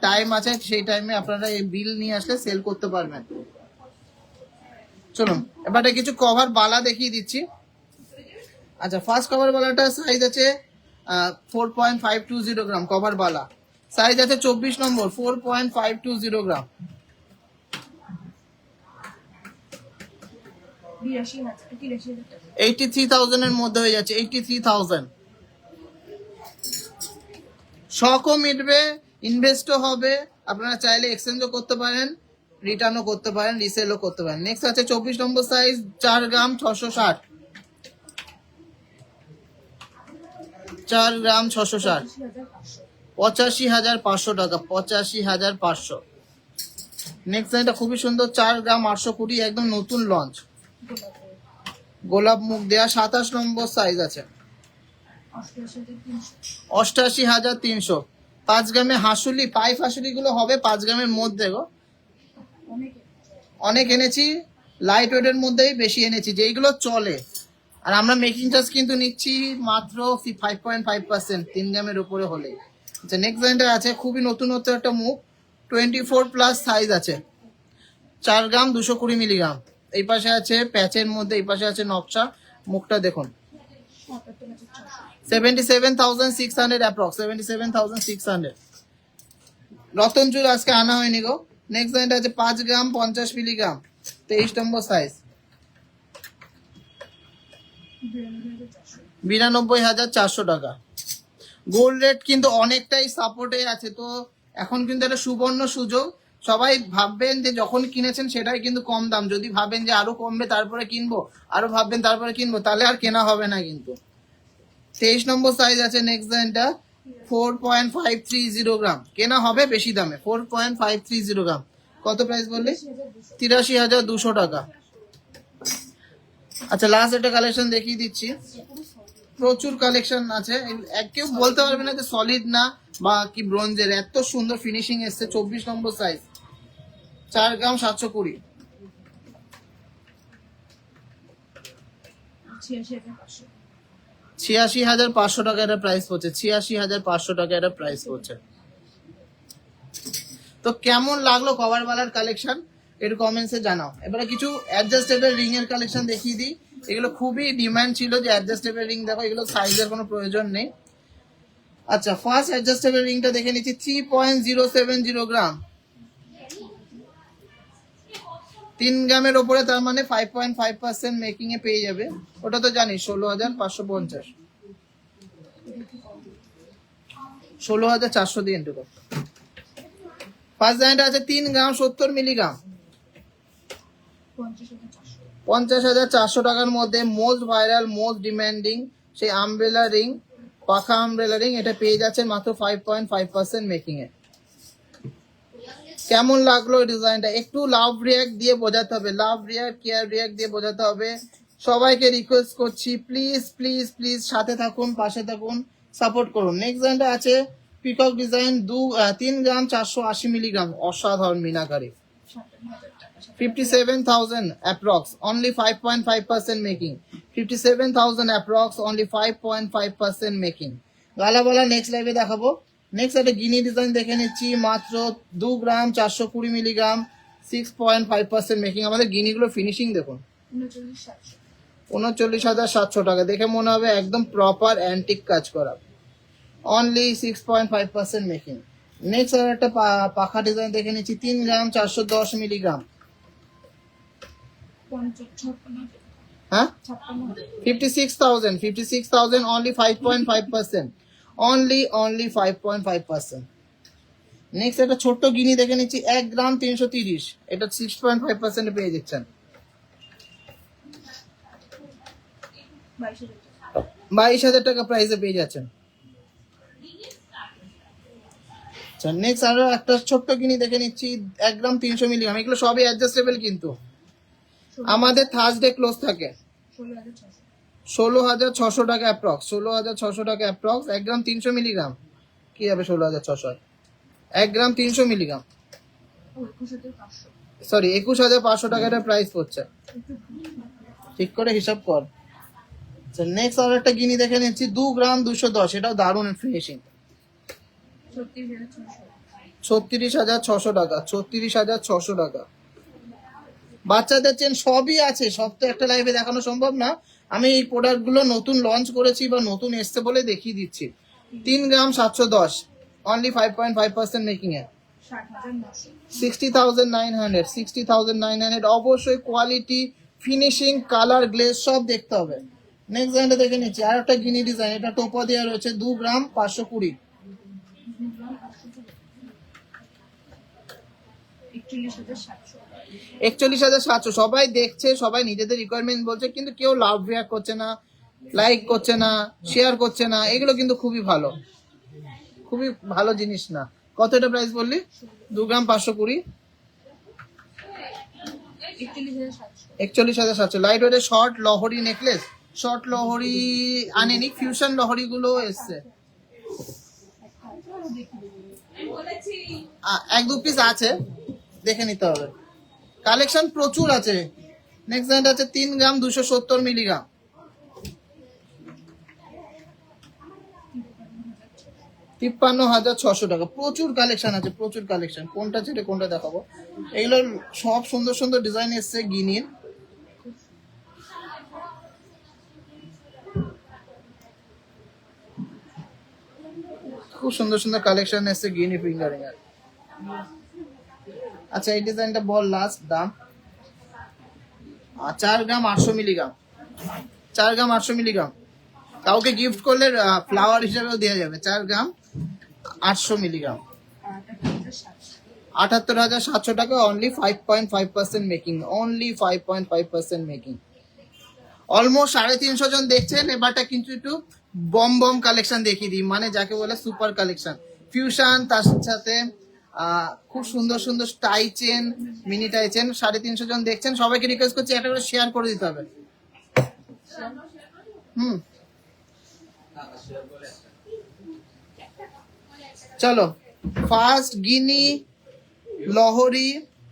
C: টাইম আছে সেই টাইমে আপনারা এই বিল নিয়ে আসলে সেল করতে পারবেন। চলুন এবারে কিছু কভার বালা দেখিয়ে দিচ্ছি। আচ্ছা, ফার্স্ট কভার বালাটা সাইজ আছে 4.520 গ্রাম, কভার বালা সাইজ আছে 24 নম্বর, 4.520 গ্রাম, 83,000 এর মধ্যে হয়ে যাচ্ছে, 83,000। শখও মিটবে, ইনভেস্টও হবে, আপনারা চাইলে এক্সচেঞ্জও করতে পারেন, রিটার্নও করতে পারেন, রিসেলও করতে পারেন। নেক্সট আছে 24 নম্বর সাইজ, 4 গ্রাম 660, 4 গ্রাম 660, 85,500 টাকা, 85,500। নেক্সট এটা খুবই সুন্দর, 4 গ্রাম 820, একদম নতুন লঞ্চ, গোলাপ মুখ দেয়া, 27 নম্বর সাইজ আছে, 88,300, 5 গ্রামে হাসুলি, পাইপ হাসুলি গুলো হবে 5 গ্রামের মধ্যে গো, অনেক এনেছি, লাইট ওয়েটের মধ্যেই বেশি এনেছি যেইগুলো চলে। আর আমরা মেকিং চার্জ কিন্তু নিচ্ছি মাত্র 5.5%, 3 গ্রামের উপরে হলে। আচ্ছা, নেক্সট ডিজাইনটা আছে খুবই নতুনত্ব একটা মুখ, 24+ সাইজ আছে, 4 গ্রাম 220 মিলিগ্রাম। এই পাশে আছে প্যাচের মধ্যে, এই পাশে আছে নকশা, মুখটা দেখুন, 77,600 অ্যাপ্রক্স, 77,600। রতনচুর আজকে আনা হয়নি গো। নেক্সট ডিজাইনটা আছে 5 গ্রাম 50 মিলিগ্রাম, 23 নম্বর সাইজ, 92,400 টাকা। গোল্ড রেট কিন্তু অনেকটাই সাপোর্টে আছে, তো এখন কিন্তু একটা সুবর্ণ সুযোগ। সবাই ভাববেন যে যখন কিনেছেন সেটাই কিন্তু কম দাম, যদি ভাবেন যে আরো কমবে তারপরে কিনবো, আরো ভাববেন তারপরে কিনবো, তাহলে আর কেনা হবে না কিন্তু। 23 নম্বর সাইজ আছে নেক্সট ডিজাইনটা, 4.530 গ্রাম, কেনা হবে বেশি দামে, 4.530 গ্রাম। কত প্রাইস বললে? 83,200 টাকা। আচ্ছা, লাস্ট একটা কালেকশন দেখিয়ে দিচ্ছি, প্রচুর কালেকশন আছে, কেউ বলতে পারবে না যে সলিড না বা কি ব্রোঞ্জের, এত সুন্দর ফিনিশিং এসছে। 24 নম্বর সাইজ, 4 গ্রাম 720, 86,500 টাকা এটা প্রাইস পড়ছে, 86,500 টাকা এটা প্রাইস পড়ছে। তো কেমন লাগলো কভার বালার কালেকশন? একটু কমেন্টসে জানাও। এবারে কিছু অ্যাডজাস্টেবল রিং এর কালেকশন দেখিয়ে দিই। এগুলো খুবই ডিমান্ড ছিল যে অ্যাডজাস্টেবল রিং দেখো, এগুলো সাইজের কোনো প্রয়োজন নেই। আচ্ছা, ফার্স্ট অ্যাডজাস্টেবল রিংটা দেখে নিচ্ছি, 3.070 গ্রাম, 3 গ্রামের ওপরে, তার মানে 5.5% মেকিং এ পেয়ে যাবে। ওটা তো জানি 16,550, 16,400 দিয়ে এন্ট্রি করতে। ফার্স্ট ডিজাইনটা আছে 3 গ্রাম 70 মিলিগ্রাম, 50,400 টাকার মধ্যে মোস্ট ভাইরাল মোস্ট ডিমান্ডিং সেই আমব্রেলা রিং, পাখা আমব্রেলা রিং, এটা পেয়ে যাচ্ছেন মাত্র 5.5% মেকিং এ। কেমন লাগলো এই ডিজাইনটা? একটু লাভ রিয়াক্ট দিয়ে বোঝাতে হবে, লাভ রিয়াক্ট কেয়ার রিয়াক্ট দিয়ে বোঝাতে হবে। সবাইকে রিকোয়েস্ট করছি, প্লিজ প্লিজ প্লিজ সাথে থাকুন, পাশে থাকুন, সাপোর্ট করুন। নেক্সট ডিজাইনটা আছে পিকক ডিজাইন, 3 গ্রাম 480 মিলিগ্রাম, অসাধারণ মিনাকারি, 57,000 approx, only 5.5% making, 57,000 approx, only 5.5% making. গালাবালা নেক্সট লাইভে দেখাবো। নেক্সট একটা গিনি ডিজাইন দেখে নিচ্ছি, মাত্র 2 গ্রাম 420 মিলিগ্রাম, 6.5% মেকিং। আমাদের গিনিগুলো ফিনিশিং দেখুন, 39,700 টাকা, দেখে মনে হবে একদম প্রপার অ্যান্টিক কাজ করা, অনলি 6.5% মেকিং। নেক্সট আর একটা পাখা ডিজাইন দেখে নিচ্ছি, 3 গ্রাম 410 মিলিগ্রাম, হ্যাঁ 56,000, অনলি 5.5%, অনলি 5.5%। নেক্সট একটা ছোট্ট গিনি দেখে নিচ্ছি, 1 গ্রাম 330, এটা 6.5% পেয়ে যাচ্ছেন, 22,000 টাকা প্রাইসে পেয়ে যাচ্ছেন। নেক্সট আরো একটা ছোট্ট গিনি দেখে নিচ্ছি, 1 গ্রাম 300 মিলিগ্রাম, এগুলো সবই অ্যাডজাস্টেবল, কিন্তু আমাদের থার্সডে ক্লোজ থাকে। 16,600 টাকা অ্যাপ্রক্স, 16,600 টাকা অ্যাপ্রক্স, 1 গ্রাম 300 মিলিগ্রাম, কি হবে 16,600, 1 গ্রাম 300 মিলিগ্রাম, সরি 21,500 টাকা এটা প্রাইস পড়ছে, ঠিক করে হিসাব কর। নেক্সট আর একটা গিনি দেখে নিচ্ছি, 2 গ্রাম 210, এটাও দারুণ ফিনিশিং, 36,600 টাকা, 36,600 টাকা। বাচ্চাদের চেন সবই আছে, সব তো একটা লাইভে দেখানো সম্ভব না। আমি এই প্রোডাক্টগুলো নতুন লঞ্চ করেছি বা নতুন এসছে বলে দেখিয়ে দিচ্ছি। 3 গ্রাম 710, অনলি 5.5% মেকিং এ, 60,900, 60,900। অবশ্যই কোয়ালিটি, ফিনিশিং, কালার, গ্লেজ সব দেখতে হবে। নেক্সট ডিজাইনটা দেখে নিচ্ছি, আর একটা গিনি ডিজাইন, এটা টোপা দেওয়া রয়েছে, 2 গ্রাম 520, 41,700। সবাই দেখছে, সবাই নিজেদের রিকোয়ারমেন্ট বলছে, কিন্তু কেউ লাভ রিয়াক্ট করছে না, লাইক করছে না, শেয়ার করছে না। এগুলো কিন্তু খুবই ভালো, খুবই ভালো জিনিস না। কত এটা প্রাইস বললি? 2 গ্রাম 520, 41,700। লাইট ওয়েটের শর্ট লহরি নেকলেস, শর্ট লহরি আনেনি, ফিউশন লহরি গুলো এসছে, 1-2 পিস আছে, দেখে নিতে হবে, কালেকশন প্রচুর আছে। নেক্সট ডিজাইন আছে 3 গ্রাম 270 মিলিগ্রাম, 53,600 টাকা। প্রচুর কালেকশন আছে, প্রচুর কালেকশন, কোনটা ছেড়ে কোনটা দেখাবো। এগুলো সব সুন্দর সুন্দর ডিজাইন এসছে গিনির, খুব সুন্দর সুন্দর কালেকশন এসছে গিনি ফিঙ্গারিং এর। আচ্ছা, এই ডিজাইনটা বল, লাস্ট দাম 4 গ্রাম 800 মিলিগ্রাম, 4 গ্রাম 800 মিলিগ্রাম, কাউকে গিফট করলে ফ্লাওয়ার হিসেবেও দেওয়া যাবে। 4 গ্রাম 800 মিলিগ্রাম, 78,700 টাকা, only 5.5% making, only 5.5% making. Almost 350 জন দেখছেন। এবারটা কিন্তু একটু বম বম কালেকশন দেখিয়ে দিই, মানে যাকে বলে সুপার কালেকশন, ফিউশন, তার সাথে খুব সুন্দর সুন্দর tie chain, mini tie chain. 350 জন দেখছেন, সবাইকে রিকোয়েস্ট করছি একটা করে শেয়ার করে দিতে হবে। চলো, ফার্স্ট গিনি লহরি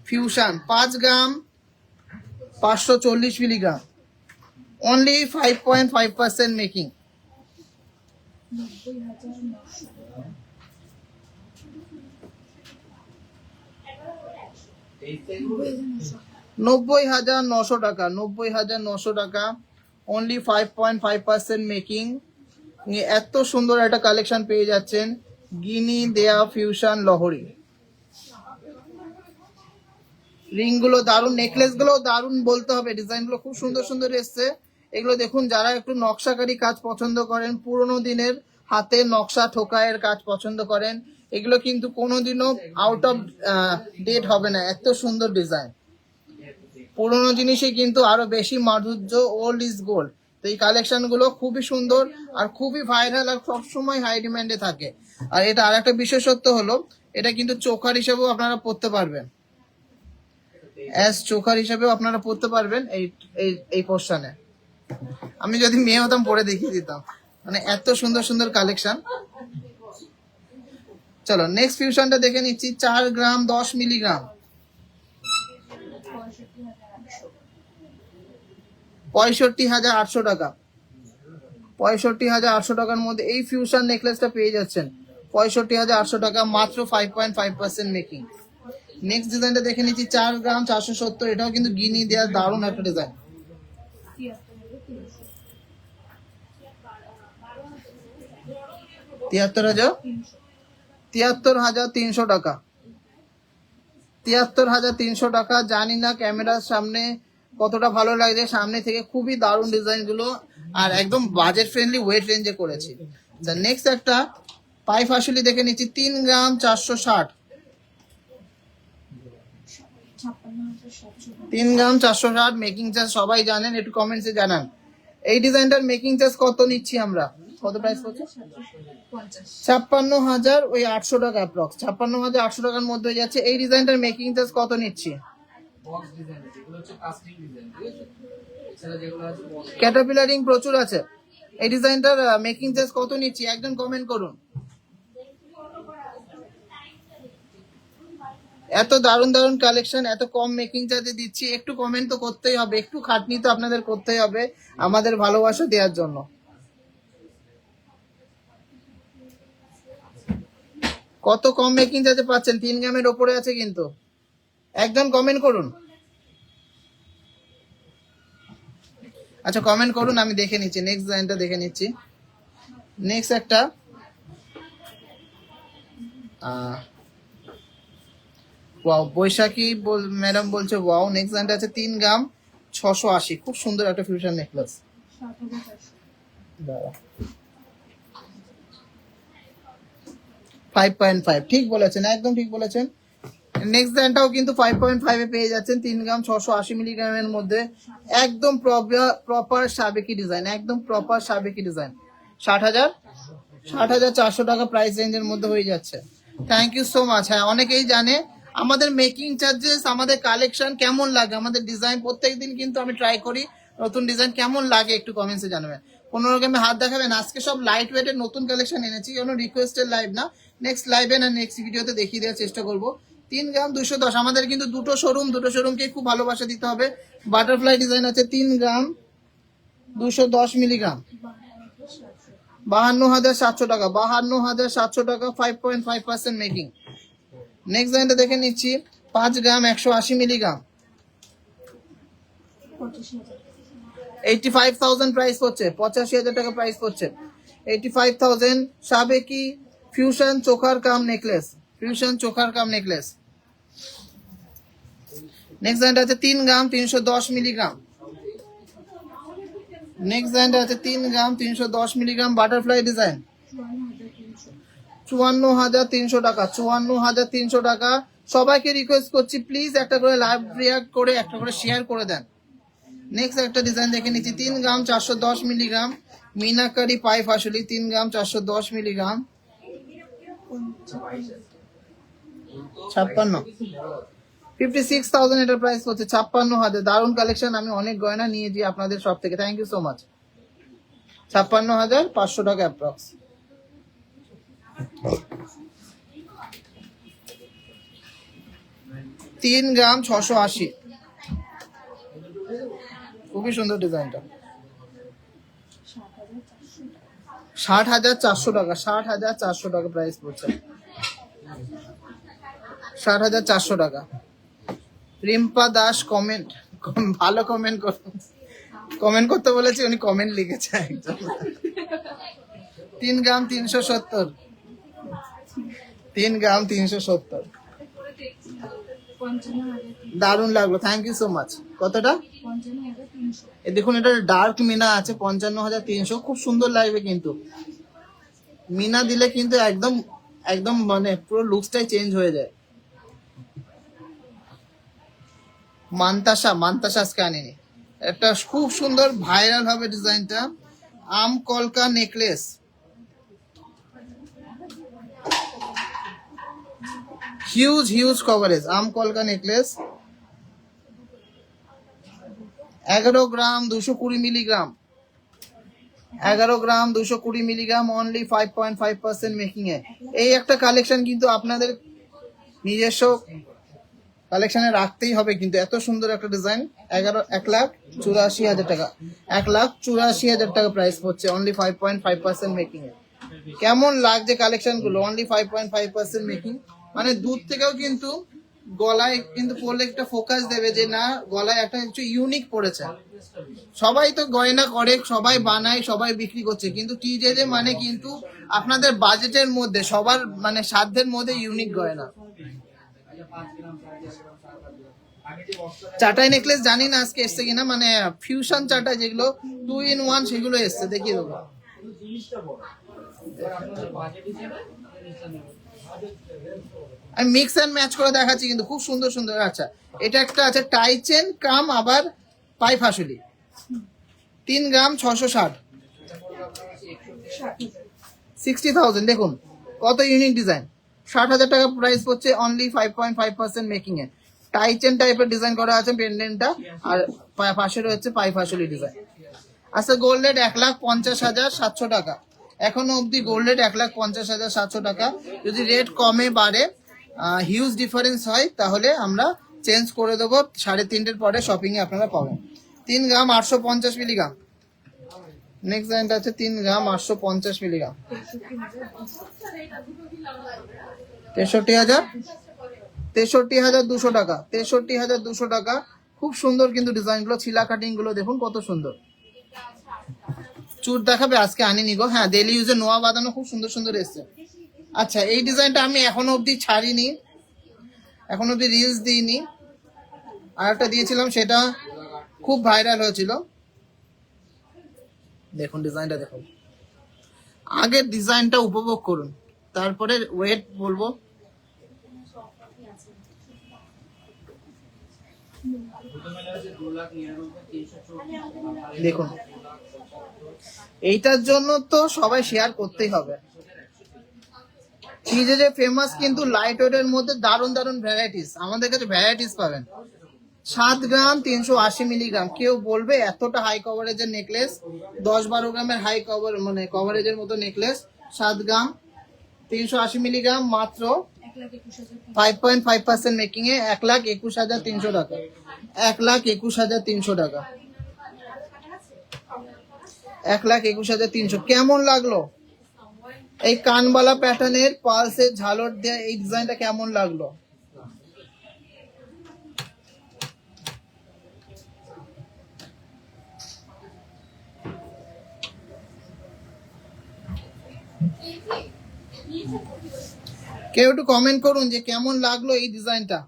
C: ফিউশন, 5 গ্রাম 540 মিলিগ্রাম, অনলি 5.5% মেকিং, 90,900 টাকা, 90,900 টাকা, অনলি 5.5% মেকিং। এত সুন্দর একটা কালেকশন পেয়ে যাচ্ছেন গিনি দেয়া ফিউশন লহরি। রিং গুলো দারুন, নেকলেস গুলো দারুন বলতে হবে, ডিজাইন গুলো খুব সুন্দর সুন্দর এসছে। এগুলো দেখুন, যারা একটু নকশাকারী কাজ পছন্দ করেন, পুরোনো দিনের হাতের নকশা ঠোকায়ের কাজ পছন্দ করেন, এগুলো কিন্তু কোনোদিনও আউট অফ ডেট হবে না। এত সুন্দর ডিজাইন, পুরোনো জিনিসে কিন্তু আরো বেশি মাধুর্য, ওল্ড ইজ গোল্ড। তো এই কালেকশন গুলো খুবই সুন্দর আর খুবই ভাইরাল আর সবসময় হাই ডিমান্ডে থাকে। আর এটা আর একটা বিশেষত্ব হলো, এটা কিন্তু চোকার হিসেবেও আপনারা পড়তে পারবেন, অ্যাজ চোকার হিসেবেও আপনারা পড়তে পারবেন এই এই এই পোর্শনে। আমি যদি মেয়ে হতাম পরে দেখিয়ে দিতাম, মানে এত সুন্দর সুন্দর কালেকশন। চলো নেক্সট ফিউশনটা দেখে নিচ্ছি। 4 গ্রাম 10 মিলিগ্রাম, 65,800 টাকা। 65,800 টাকার মধ্যে এই ফিউশন নেকলেসটা পেয়ে যাচ্ছেন 65,800 টাকা, মাত্র 5.5% মেকিং। নেক্সট ডিজাইনটা দেখে নিচ্ছি। 4 গ্রাম 470, এটাও কিন্তু গিনি দেওয়ার দারুণ একটা ডিজাইন। 73,300 টাকা, 73,300 টাকা। জানি না ক্যামেরার সামনে কতটা ভালো লাগছে, সামনে থেকে খুবই দারুণ ডিজাইন গুলো আর একদম বাজেট ফ্রেন্ডলি ওয়েট রেঞ্জে করেছি। নেক্সট একটা পাইপ আসলে দেখে নিচ্ছি। 3 গ্রাম 460, 3 গ্রাম 460 মেকিং চার্জ সবাই জানেন, একটু কমেন্টসে জানান এই ডিজাইনটার মেকিং চার্জ কত নিচ্ছি আমরা, কত প্রাইস পড়ছে? 56,800 টাকা অ্যাপ্রক্স, 56,800 টাকার মধ্যে হয়ে যাচ্ছে। এই ডিজাইনটার মেকিং চার্জ কত নিচ্ছি? ক্যাটারপিলারিং প্রচুর আছে, এই ডিজাইনটার মেকিং চার্জ কত নিচ্ছি একজন কমেন্ট করুন। এত দারুণ দারুণ কালেকশন এত কম মেকিং চার্জে দিচ্ছি, একটু কমেন্ট তো করতেই হবে, একটু খাটনি তো আপনাদের করতেই হবে আমাদের ভালোবাসা দেওয়ার জন্য। কত কম মেকিং চার্জে পাচ্ছেন, 3 গ্রামের ওপরে আছে কিন্তু, একজন কমেন্ট করুন। আচ্ছা কমেন্ট করুন, আমি দেখে নিচ্ছি, নেক্সট ডিজাইনটা দেখে নিচ্ছি। নেক্সট একটা ওয়াও, বৈশাখী ম্যাডাম বলছে ওয়াও। নেক্সট ডিজাইনটা আছে 3 গ্রাম 680, খুব সুন্দর একটা ফিউশন নেকলেস। 5.5, ঠিক বলেছেন, একদম ঠিক বলেছেন। নেক্সট ডিজাইনটাও কিন্তু 5.5 এ পেয়ে যাচ্ছেন, 3 গ্রাম 680 মিলিগ্রামের মধ্যে, একদম প্রপার সাবেকি ডিজাইন, একদম প্রপার সাবেকি ডিজাইন। 60,400 টাকা প্রাইস রেঞ্জের মধ্যে হয়ে যাচ্ছে। Thank you so much. হ্যাঁ, অনেকেই জানে আমাদের মেকিং চার্জেস, আমাদের কালেকশন কেমন লাগে, আমাদের ডিজাইন প্রত্যেকদিন কিন্তু আমি ট্রাই করি নতুন ডিজাইন কেমন লাগে, একটু কমেন্টসে জানাবেন। কোনো রকমে হাত দেখাবেন। আজকে সব লাইট ওয়েটের নতুন কালেকশন এনেছি, কোনো রিকোয়েস্টের লাইভ না, নেক্সট লাইভে না নেক্সট ভিডিওতে দেখিয়ে দেওয়ার চেষ্টা করবো। 3 গ্রাম 210, আমাদের কিন্তু দুটো শোরুমকে খুব ভালোবাসা দিতে হবে। বাটারফ্লাই ডিজাইন আছে 3 গ্রাম 210 মিলিগ্রাম, 52,700 টাকা, 52,700 টাকা, 5.5% মেকিং। নেক্সট ডিজাইনটা দেখে নিচ্ছি। 5 গ্রাম 180 মিলিগ্রাম, 85,000 প্রাইস পড়ছে, 85,000 টাকা প্রাইস পড়ছে, 85,000। সাবেকি fusion choker cum necklace, fusion choker cum necklace. Next ডিজাইনটা আছে 3 গ্রাম 310 মিলিগ্রাম, নেক্সট ডিজাইনটা আছে 3 গ্রাম 310 মিলিগ্রাম, বাটারফ্লাই ডিজাইন। 54,300 টাকা, 54,300 টাকা। সবাইকে রিকোয়েস্ট করছি প্লিজ একটা করে লাইভ রিয়াক্ট করে একটা করে শেয়ার করে দেন। নেক্সট একটা ডিজাইন দেখে নিচ্ছি। 3 গ্রাম 410 মিলিগ্রাম, মিনাকারি পাইপ আসলে 3 গ্রাম 410 মিলিগ্রাম, 56,000 এটার প্রাইস হচ্ছে, 56,000। দারুণ কালেকশন, আমি অনেক গয়না নিয়েছি আপনাদের সব থেকে, থ্যাংক ইউ সো মাচ। 56,500 টাকা অ্যাপ্রক্স। তিন গ্রাম 680, খুবই সুন্দর ডিজাইনটা। 60,400 টাকা, 60,400 টাকা প্রাইস পড়ছে, 60,400 টাকা। রিম্পা দাস কমেন্ট, ভালো কমেন্ট করুন, কমেন্ট করতে বলেছি উনি কমেন্ট লিখেছে একজন। 3 গ্রাম 370, 3 গ্রাম 370, দারুণ লাগলো, থ্যাংক ইউ সো মাচ। কতটা? এ দেখুন, এটা ডার্ক মিনা আছে 55,300, খুব সুন্দর লাগবে কিন্তু। মিনা দিলে কিন্তু একদম একদম মানে পুরো লুকসটাই চেঞ্জ হয়ে যায়। মান্তাসা আজকে আনিনি। একটা খুব সুন্দর ভাইরাল হবে ডিজাইনটা, আম কলকা নেকলেস, হিউজ কভারেজ, আম কলকা নেকলেস, 11 গ্রাম 220 মিলিগ্রাম, 11 গ্রাম 220 মিলিগ্রাম, অনলি 5.5% মেকিং এ। এই একটা কালেকশন কিন্তু আপনাদের নিজস্ব কালেকশনে রাখতেই হবে কিন্তু, এত সুন্দর একটা ডিজাইন। 1,84,000 টাকা, 1,84,000 টাকা প্রাইস পড়ছে, অনলি 5.5% মেকিং এ। কেমন লাগছে কালেকশন গুলো, অনলি 5.5% মেকিং, মানে দূর থেকেও কিন্তু গলায় কিন্তু পরলে একটা ফোকাস দেবে যে না গলায় একটা কিছু ইউনিক পড়েছে। সবাই তো গয়না করে, সবাই বানায়, সবাই বিক্রি করছে, কিন্তু টিজে মানে কিন্তু আপনাদের বাজেটের মধ্যে, সবার মানে সাধ্যের মধ্যে ইউনিক গয়না। চাটাই নেকলেস জানি না আজকে এসছে কিনা, মানে ফিউশন চাটাই যেগুলো 2 in 1 সেগুলো এসছে, দেখিয়ে দেবো। আমি মিক্স এন্ড ম্যাচ করে দেখাচ্ছি কিন্তু, খুব সুন্দর সুন্দর। আচ্ছা, এটা একটা আছে টাই চেন কাম আবার পাই ফাসুলি, 3 গ্রাম 660, 60,000। দেখুন কত ইউনিক ডিজাইন, 60,000 টাকা প্রাইস পড়ছে, অনলি 5.5% মেকিং এ। টাই চেন টাইপের ডিজাইন করা আছে পেন্ডেন্টটা, আর পাশে রয়েছে পাই ফাসুলি ডিজাইন। আচ্ছা, গোল্ড রেট 1,50,700 টাকা, এখনো অবধি গোল্ড রেট 1,50,700 টাকা। যদি রেট কমে বাড়ে, হিউজ ডিফারেন্স হয়, তাহলে আমরা চেঞ্জ করে দেবো, 3:30 পরে শপিং এ আপনারা পাবেন। 3 গ্রাম 850 মিলিগ্রাম, নেক্সট ডিজাইনটা আছে 3 গ্রাম 850 মিলিগ্রাম, 63,200 টাকা, 63,200 টাকা। খুব সুন্দর কিন্তু ডিজাইন গুলো, ছিলা কাটিং গুলো দেখুন কত সুন্দর। চুর দেখাবে আজকে আনিনি গো, হ্যাঁ ডেলি ইউজে নোয়া বাঁধানো খুব সুন্দর সুন্দর এসছে। আচ্ছা, এই ডিজাইনটা আমি এখনো অবধি ছাড়িনি, এখনো অবধি রিলস দিইনি। আর একটা দিয়েছিলাম, সেটা খুব ভাইরাল হয়েছিল। দেখুন ডিজাইনটা দেখুন, আগে ডিজাইনটা উপভোগ করুন, তারপরে ওয়েট বলবো। দেখুন, এইটার জন্য তো সবাই শেয়ার করতেই হবে। চিজে যে ফেমাস কিন্তু লাইট ওয়েটের মধ্যে দারুণ দারুণ ভ্যারাইটিস, আমাদের কাছে ভ্যারাইটিস পাবেন। 7 গ্রাম 380 মিলিগ্রাম, কেউ বলবে এতটা হাই কভারেজের নেকলেস, 10-12 গ্রামের হাই কভার মানে কভারেজের মতো নেকলেস, 7 গ্রাম 380 মিলিগ্রাম, মাত্র 5.5% মেকিং এ, 1,21,300 টাকা, 1,21,300 টাকা, 1,21,300। কেমন লাগলো এই কানবালা প্যাটার্নের পালসের ঝালর দেওয়া এই ডিজাইনটা, কেমন লাগলো? কেউ একটু কমেন্ট করুন যে কেমন লাগলো এই ডিজাইনটা,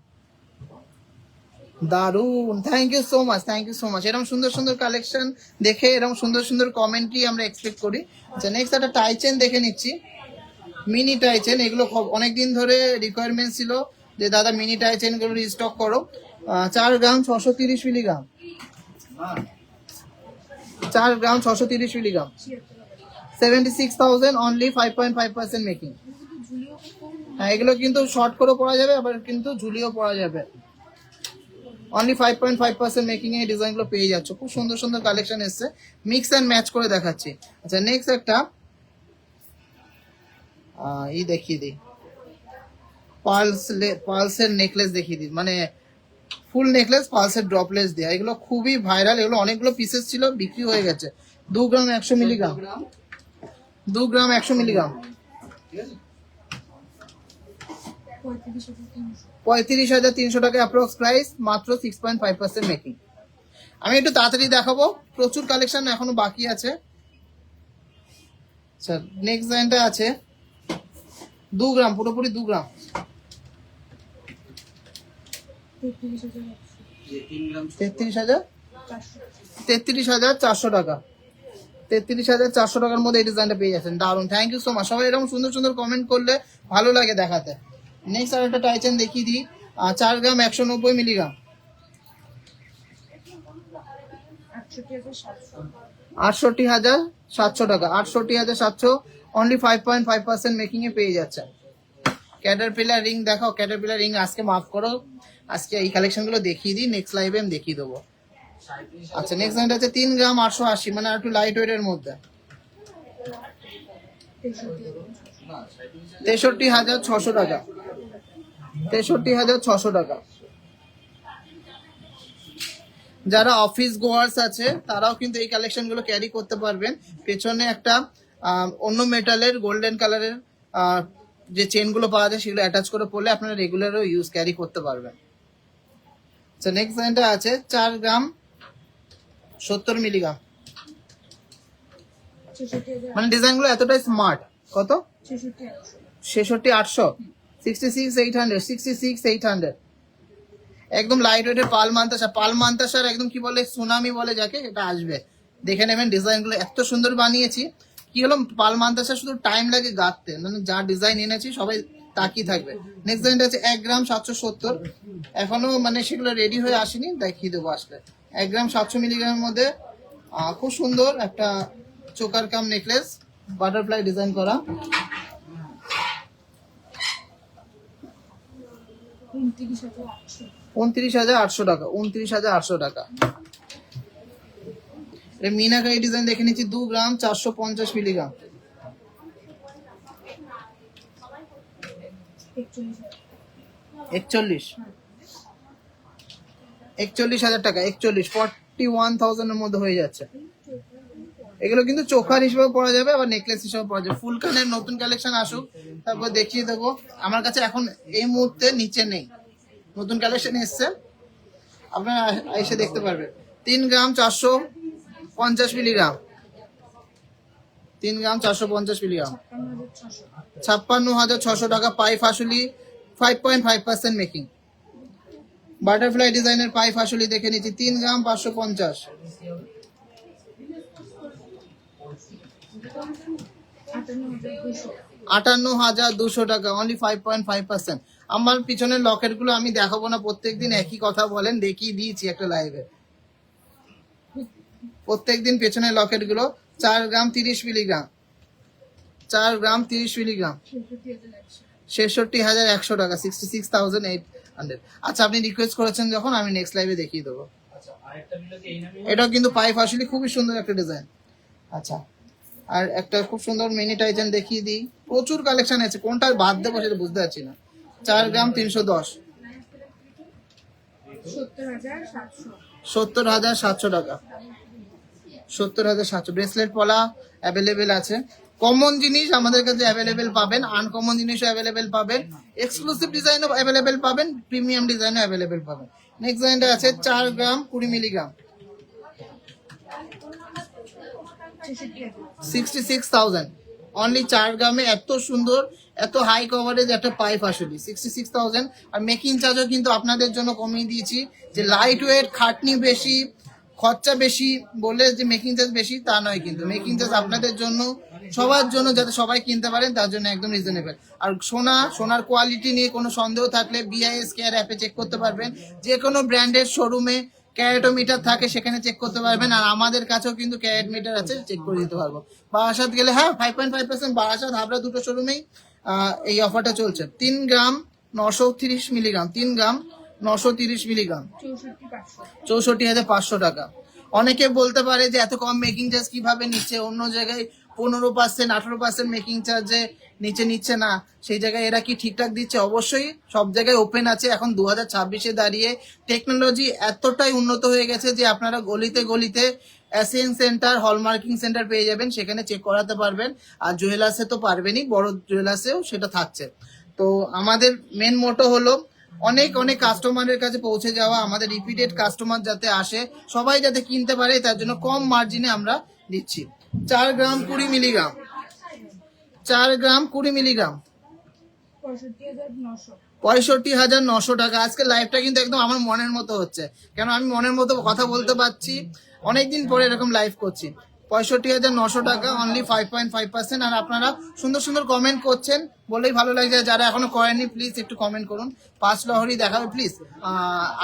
C: দারুন। Thank you so much, thank you so much. এরকম সুন্দর সুন্দর কালেকশন দেখে এরকম সুন্দর সুন্দর কমেন্ট্রি আমরা এক্সপেক্ট করি। আচ্ছা, নেক্সট একটা টাই চেন দেখে নিচ্ছি, মিনি টাই চেন। এগুলো অনেকদিন ধরে রিকোয়ারমেন্ট ছিল যে দাদা মিনি টাই চেন গুলো রিস্টক করো। 4 গ্রাম 630 মিলিগ্রাম, 4 গ্রাম 630 মিলিগ্রাম, 76,000, অনলি 5.5% মেকিং। হ্যাঁ, এগুলো কিন্তু শর্ট করে পরা যাবে, আবার কিন্তু ঝুলিও পরা যাবে। অনলি 5.5% মেকিং এ ডিজাইন গুলো পেয়ে যাচ্ছে। খুব সুন্দর সুন্দর কালেকশন এসছে, মিক্স এন্ড ম্যাচ করে দেখাচ্ছি। আচ্ছা, নেক্সট একটা এই দেখিয়ে দিই, পালসের নেকলেস দেখিয়ে দিই, মানে ফুল নেকলেস পালসের ড্রপলেস দেয়া। এগুলো খুবই ভাইরাল, এগুলো অনেকগুলো পিসেস ছিল, বিক্রি হয়ে গেছে। 2 গ্রাম 100 মিলিগ্রাম, 2 গ্রাম 100 মিলিগ্রাম, 35,300 টাকা অ্যাপ্রক্স প্রাইস, মাত্র 6.5% মেকিং। আমি একটু তাড়াতাড়ি দেখাবো, প্রচুর কালেকশন এখনো বাকি আছে। আচ্ছা, নেক্সট ডিজাইনটা আছে 2 গ্রাম, পুরোপুরি 2 গ্রাম, 33,400 টাকা। 33,400 টাকার মধ্যে এই ডিজাইনটা পেয়ে যাচ্ছেন, দারুন। Thank you so much. সবাই এরকম সুন্দর সুন্দর কমেন্ট করলে ভালো লাগে দেখাতে। নেক্সট আর একটা টাইচেন দেখিয়ে দিই, 4 গ্রাম 190 মিলিগ্রাম, 68,700 টাকা, 68,700, অনলি 5.5% মেকিং এ পেয়ে যাচ্ছে। ক্যাটারপিলার রিং দেখাও, ক্যাটারপিলার রিং আজকে মাফ করো, আজকে এই কালেকশন গুলো দেখিয়ে দিই, নেক্সট লাইভে আমি দেখিয়ে দেবো। আচ্ছা, নেক্সট লাইনটা হচ্ছে 3 গ্রাম 880, মানে একটু লাইট ওয়েট এর মধ্যে, 63,600 টাকা, 63,600 টাকা। যারা অফিস গোয়ার্স আছে তারাও কিন্তু এই কালেকশন গুলো ক্যারি করতে পারবেন। পেছনে একটা অন্য মেটালের গোল্ডেন কালারের যে চেন গুলো পাওয়া যায় সেগুলো অ্যাটাচ করে পরলে আপনারা রেগুলারও ইউজ ক্যারি করতে পারবেন। আচ্ছা, নেক্সট লাইনটা আছে 4 গ্রাম 70 মিলিগ্রাম, মানে ডিজাইন গুলো এতটাই স্মার্ট। কত? 66,800, 66,800, 66,800। একদম লাইট ওয়েটের পাল মান্তাসা, পাল মান্তাসার একদম কি বলে সুনামি বলে যাকে, এটা আসবে, দেখে নেবেন। ডিজাইন গুলো এত সুন্দর বানিয়েছি, কি হলো পাল মান্তাসা শুধু টাইম লাগে গাঁথতে, মানে যা ডিজাইন এনেছি সবাই তাকিয়ে থাকবে। নেক্সট ডিজাইনটা আছে 1 গ্রাম 770, এখনো মানে সেগুলো রেডি হয়ে আসেনি, দেখিয়ে দেবো আসলে। 1 গ্রাম 700 মিলিগ্রামের মধ্যে খুব সুন্দর একটা choker cum necklace, butterfly design করা, 29,800 টাকা, 29,800 টাকা। মিনাকারি ডিজাইন দেখে নিচ্ছি 2 গ্রাম 450 মিলিগ্রাম, 41,000 টাকা, 41,000 এর মধ্যে হয়ে যাচ্ছে। এগুলো কিন্তু চোখার হিসেবে পরা যাবে, আবার নেকলেস হিসেবে পরা যাবে। ফুল কানের নতুন কালেকশন আসুক, তারপর দেখিয়ে দেবো। আমার কাছে এখন এই মুহূর্তে নিচে নেই, নতুন কালেকশন এসছে, আপনারা এসে দেখতে পারবেন। 3 গ্রাম 450 মিলিগ্রাম, 3 গ্রাম 450 মিলিগ্রাম, 56,600 টাকা। পাই ফাসুলি 5.5% মেকিং, বাটারফ্লাই ডিজাইনের পাই ফাসুলি দেখে নিচ্ছি 3 গ্রাম 550, 58,200 টাকা, অনলি 5.5%। আমার পিছনের লকেট গুলো আমি দেখাবো না, প্রত্যেকদিন একই কথা বলেন, দেখিয়ে দিয়েছি একটা লাইভে। প্রত্যেকদিন পেছনের লকেট গুলো 4 গ্রাম 30 মিলিগ্রাম, 4 গ্রাম 30 মিলিগ্রাম, 66,100 টাকা, 66,800। আচ্ছা, আপনি রিকোয়েস্ট করেছেন যখন, আমি নেক্সট লাইভে দেখিয়ে দেবো। এটাও কিন্তু পাইপ আসলে খুবই সুন্দর একটা ডিজাইন। আচ্ছা, আর একটা খুব সুন্দর মিনি টাইজেন দেখিয়ে দিই, প্রচুর কালেকশন আছে, কোনটা বাদ দেবো সেটা বুঝতে পারছি না। 4 গ্রাম 310, 70,700 টাকা, 70,700। ব্রেসলেট পলা অ্যাভেলেবেল আছে, কমন জিনিস আমাদের কাছে অ্যাভেলেবেল পাবেন, আনকমন জিনিসও অ্যাভেলেবেল পাবেন, এক্সক্লুসিভ ডিজাইনও অ্যাভেলেবেল পাবেন, প্রিমিয়াম ডিজাইনও অ্যাভেলেবেল পাবেন। নেক্সট ডিজাইনটা আছে 4 গ্রাম 20 মিলিগ্রাম, 66,000, অনলি 4 গ্রামে এত সুন্দর, এত হাই কভারেজ একটা পাইপ আসলে 66,000। আর মেকিং চার্জও কিন্তু আপনাদের জন্য কমিয়ে দিয়েছি, যে লাইট ওয়েট, খাটনি বেশি, খরচা বেশি বলে যে মেকিং চার্জ বেশি তা নয়, কিন্তু মেকিং চার্জ আপনাদের জন্য, সবার জন্য, যাতে সবাই কিনতে পারেন তার জন্য একদম রিজনেবল। আর সোনার কোয়ালিটি নিয়ে কোনো সন্দেহ থাকলে BIS কেয়ার অ্যাপে চেক করতে পারবেন, যে কোনো ব্র্যান্ডের শোরুমে ক্যারেটোমিটার থাকে, সেখানে চেক করতে পারবেন। আর আমাদের কাছেও কিন্তু ক্যারেট মিটার আছে, চেক করে দিতে পারবো। বারাসাত গেলে, হ্যাঁ 5.5%, বারাসাত হাবড়া দুটো শোরুমেই এই অফারটা চলছে। 3 গ্রাম 930 মিলিগ্রাম, 3 গ্রাম 930 মিলিগ্রাম, 64,500 টাকা। অনেকে বলতে পারে যে এত কম মেকিং চার্জ কিভাবে নিচ্ছে, অন্য জায়গায় 15%, 18% মেকিং চার্জে নিচে নিচ্ছে না, সেই জায়গায় এরা কি ঠিকঠাক দিচ্ছে? অবশ্যই সব জায়গায় ওপেন আছে। এখন 2026-এ দাঁড়িয়ে টেকনোলজি এতটাই উন্নত হয়ে গেছে যে আপনারা গলিতে গলিতে অ্যাসিং সেন্টার, হলমার্কিং সেন্টার পেয়ে যাবেন, সেখানে চেক করাতে পারবেন। আর জুয়েলার্সে তো পারবেনই, বড় জুয়েলার্সেও সেটা থাকছে। তো আমাদের মেন মোটো হলো অনেক অনেক কাস্টমারের কাছে পৌঁছে যাওয়া, আমাদের রিপিটেড কাস্টমার যাতে আসে, সবাই যাতে কিনতে পারে, তার জন্য কম মার্জিনে আমরা দিচ্ছি। 4 গ্রাম 20 মিলিগ্রাম, 4 গ্রাম 20 মিলিগ্রাম 65,900 টাকা। আজকে লাইভটা কিন্তু একদম আমার মনের মতো হচ্ছে, কেন আমি মনের মতো কথা বলতে পারছি, অনেকদিন পরে এরকম লাইভ করছি। 65,900 টাকা, অনলি 5.5%। আর আপনারা সুন্দর সুন্দর কমেন্ট করছেন বলেই ভালো লাগছে। যারা এখনো করেননি প্লিজ একটু কমেন্ট করুন। 5 লহরি দেখাবে প্লিজ।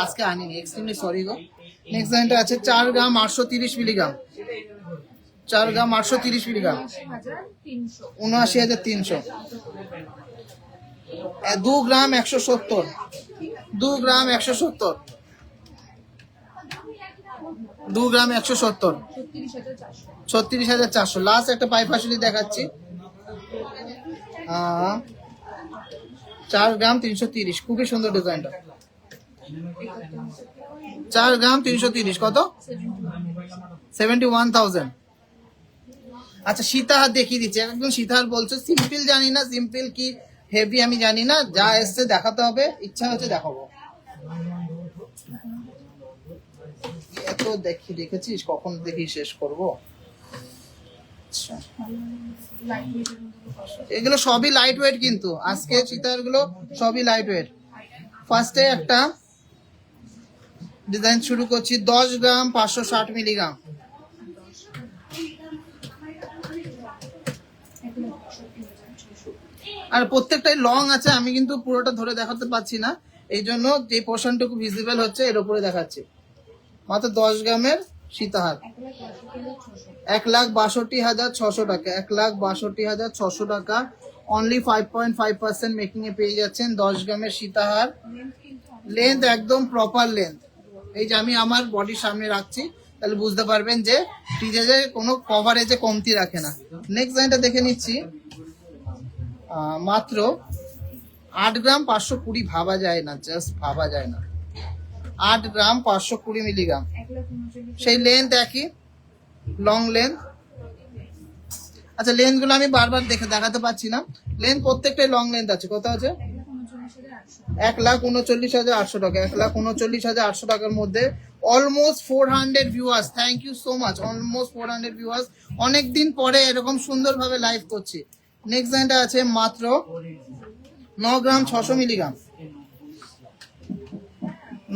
C: আজকে আনিনি, এক্সট্রিমলি সরি গো। নেক্সট লাইনটা আছে 4 গ্রাম 830 মিলিগ্রাম, 4 গ্রাম 830 মিলিগ্রাম 79,300। 2 গ্রাম 170, 2 গ্রাম 170, 2 গ্রাম 170, 36,400। লাস্ট একটা পাইপ আসলে দেখাচ্ছি, 4 গ্রাম 330, খুবই সুন্দর ডিজাইনটা। 4 গ্রাম 330 কত? 71,000। আচ্ছা সীতাহার দেখিয়ে দিচ্ছি, একদম সীতাহার বলছো, সিম্পল জানি না, সিম্পল কি হেভি আমি জানি না, যা এসছে দেখাতে হবে, ইচ্ছা হচ্ছে দেখাবো। এত দেখেছিস, কখন দেখি শেষ করব। আচ্ছা এগুলো সবই লাইট ওয়েট, কিন্তু আজকে সীতাহার গুলো সবই লাইট ওয়েট। ফার্স্টে একটা ডিজাইন শুরু করছি, 10 গ্রাম 560 মিলিগ্রাম, আর প্রত্যেকটাই লং আছে, আমি কিন্তু পুরোটা ধরে দেখাতে পাচ্ছি না, এই জন্য যে পোর্শনটুকু ভিজিবল হচ্ছে এর উপরে দেখাচ্ছি। মাত্র 10 গ্রামের সীতাহার, 1,62,600 টাকা, 1,62,600 টাকা, অনলি 5.5% মেকিং এ পেয়ে যাচ্ছেন 10 গ্রামের সীতাহার। লেন্থ একদম প্রপার লেন্থ, এই যে আমি আমার বডির সামনে রাখছি, তাহলে বুঝতে পারবেন যে ফ্রিজে কোনো কভারেজে কমতি রাখে না। নেক্সট লাইনটা দেখে নিচ্ছি, মাত্র 8 গ্রাম 520, ভাবা যায় না, জাস্ট ভাবা যায় না। 8 গ্রাম 520 মিলিগ্রাম, সেই লেন্থ একই, লং লেন্থ। আচ্ছা লেন্থ গুলো আমি বারবার দেখাতে পাচ্ছি না, লেন্থ প্রত্যেকটাই লং লেন্থ আছে। কত আছে? 1,39,800 টাকা, 1,39,800 টাকার মধ্যে almost 400 viewers. Thank you so much, almost 400 viewers. অনেকদিন পরে এরকম সুন্দরভাবে লাইভ করছি। নেক্সট লাইনটা আছে মাত্র 9 গ্রাম 600 মিলিগ্রাম,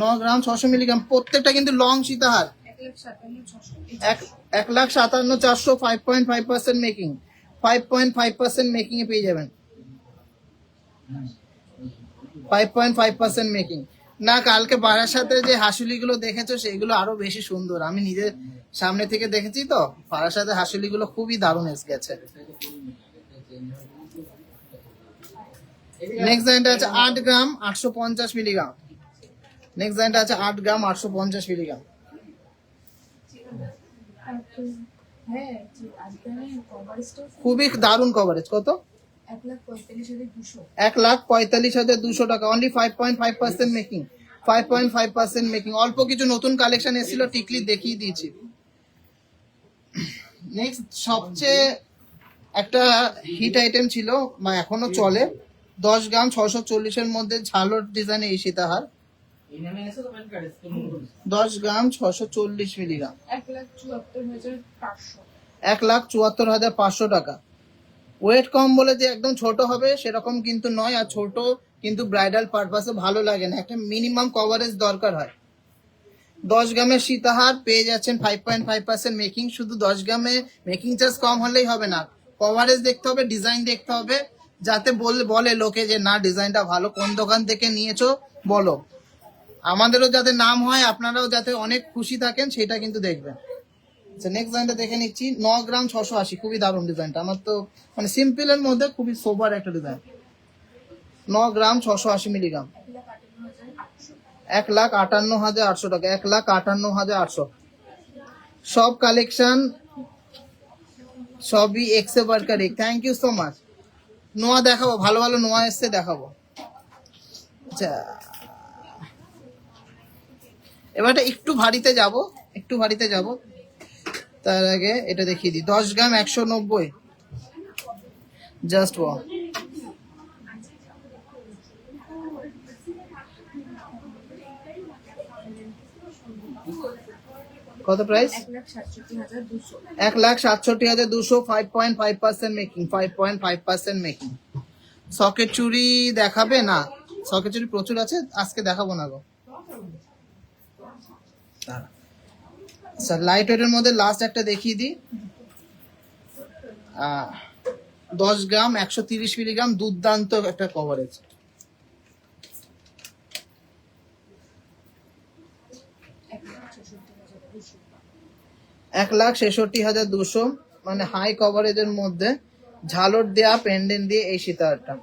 C: 9 গ্রাম 600 মিলিগ্রাম, প্রত্যেকটা কিন্তু লং সীতাহার। 1,57,400, 5.5% মেকিং, 5.5% মেকিং এ পেয়ে যাবেন, 5.5% মেকিং। না কালকে বারাসাতে যে হাসুলিগুলো দেখেছো সেগুলো আরো বেশি সুন্দর, আমি নিজের সামনে থেকে দেখেছি তো, বারাসাতে হাসুলিগুলো খুবই দারুণ এসে গেছে। নেক্সট লাইনটা আছে 8 গ্রাম 850 মিলিগ্রাম, নেক্সট লাইনটা আছে 8 গ্রাম 850 মিলিগ্রাম। খুবই দারুণ কভারেজ। কত? 1,45,200 টাকা, অনলি 5.5% মেকিং, 5.5% মেকিং। অল্প কিছু নতুন কালেকশন এসেছিল, টিকলি দেখিয়ে দিয়েছি। নেক্সট সবচেয়ে একটা হিট আইটেম ছিল, বা এখনো চলে, 10 গ্রাম 640 এর মধ্যে ঝালর ডিজাইনে এই সীতাহার, 10 গ্রাম 640 মিলিগ্রাম, 1,74,500 টাকা। ওয়েট কম বলে যে একদম ছোট হবে সেরকম কিন্তু নয়, আর ছোট কিন্তু ব্রাইডাল পারপাসে ভালো লাগে না, একটা মিনিমাম কভারেজ দরকার হয়। 10 গ্রামের সীতাহার পেয়ে যাচ্ছেন 5.5% মেকিং। শুধু 10 গ্রামে মেকিং চার্জ কম হলেই হবে না, কভারেজ দেখতে হবে, ডিজাইন দেখতে হবে, যাতে বলে লোকে যে না ডিজাইনটা ভালো, কোন দোকান থেকে নিয়েছো বলো, আমাদেরও যাতে নাম হয়, আপনারাও যাতে অনেক খুশি থাকেন, সেটা কিন্তু দেখবেন। আচ্ছা নেক্সট ডিজাইনটা দেখে নিচ্ছি, 9 গ্রাম 680, খুবই দারুণ ডিজাইনটা, আমার তো মানে সিম্পল এর মধ্যে খুবই সোবার একটা ডিজাইন। 9 গ্রাম 680 মিলিগ্রাম, 1,58,800 টাকা, 1,58,800। সব কালেকশন সবই এক্সে বার্কার। Thank you so much. নোয়া দেখাবো, ভালো ভালো নোয়া এসছে দেখাবো। আচ্ছা এবারটা একটু ভারীতে যাব, একটু ভারীতে যাব, তার আগে এটা দেখিয়ে দিই। 10 গ্রাম 190, জাস্ট ওয়াও, কত প্রাইস?
B: 1,67,200
C: 1,67,200 5.5% making, 5.5% making. সকেট চুড়ি দেখাবে না? সকেট চুড়ি প্রচুর আছে, আজকে দেখাবো না গো। আচ্ছা, লাইট ওয়েটের মধ্যে লাস্ট একটা দেখিয়ে দিই। 10 গ্রাম 130 মিলিগ্রাম, দুর্দান্ত একটা কভারেজ। এক লাখ 66,200, মানে হাই কভারেজের মধ্যে ঝালর দেয়া পেন্ডেন্ট দিয়ে এই সীতাহারটা।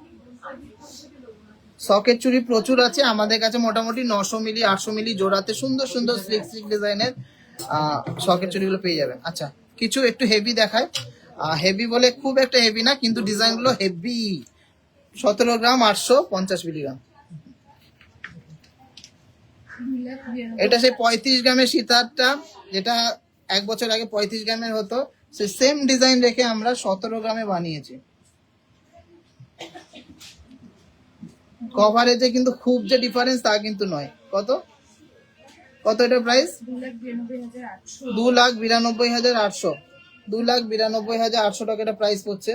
C: সকেট চুড়ি প্রচুর আছে আমাদের কাছে, মোটামুটি 900 মিলি 800 মিলি জোড়াতে সুন্দর সুন্দর স্লিক স্লিক ডিজাইনের সকেট চুড়িগুলো পেয়ে যাবেন। আচ্ছা, কিছু একটু হেভি দেখায়। হেভি বলে খুব একটা হেভি না, কিন্তু ডিজাইনগুলো হেভি। 17 গ্রাম 850 মিলিগ্রাম। এটা সেই 35 গ্রামের সীতাহারটা, যেটা 1 বছর আগে 35 গ্রামের হতো, সে সেম ডিজাইন রেখে আমরা 17 গ্রামে বানিয়েছি। কভারেজে কিন্তু খুব যে ডিফারেন্স তা কিন্তু নয়। কত কত এটা প্রাইস? 2,92,800। 2,92,800 টাকা এটা প্রাইস পড়ছে।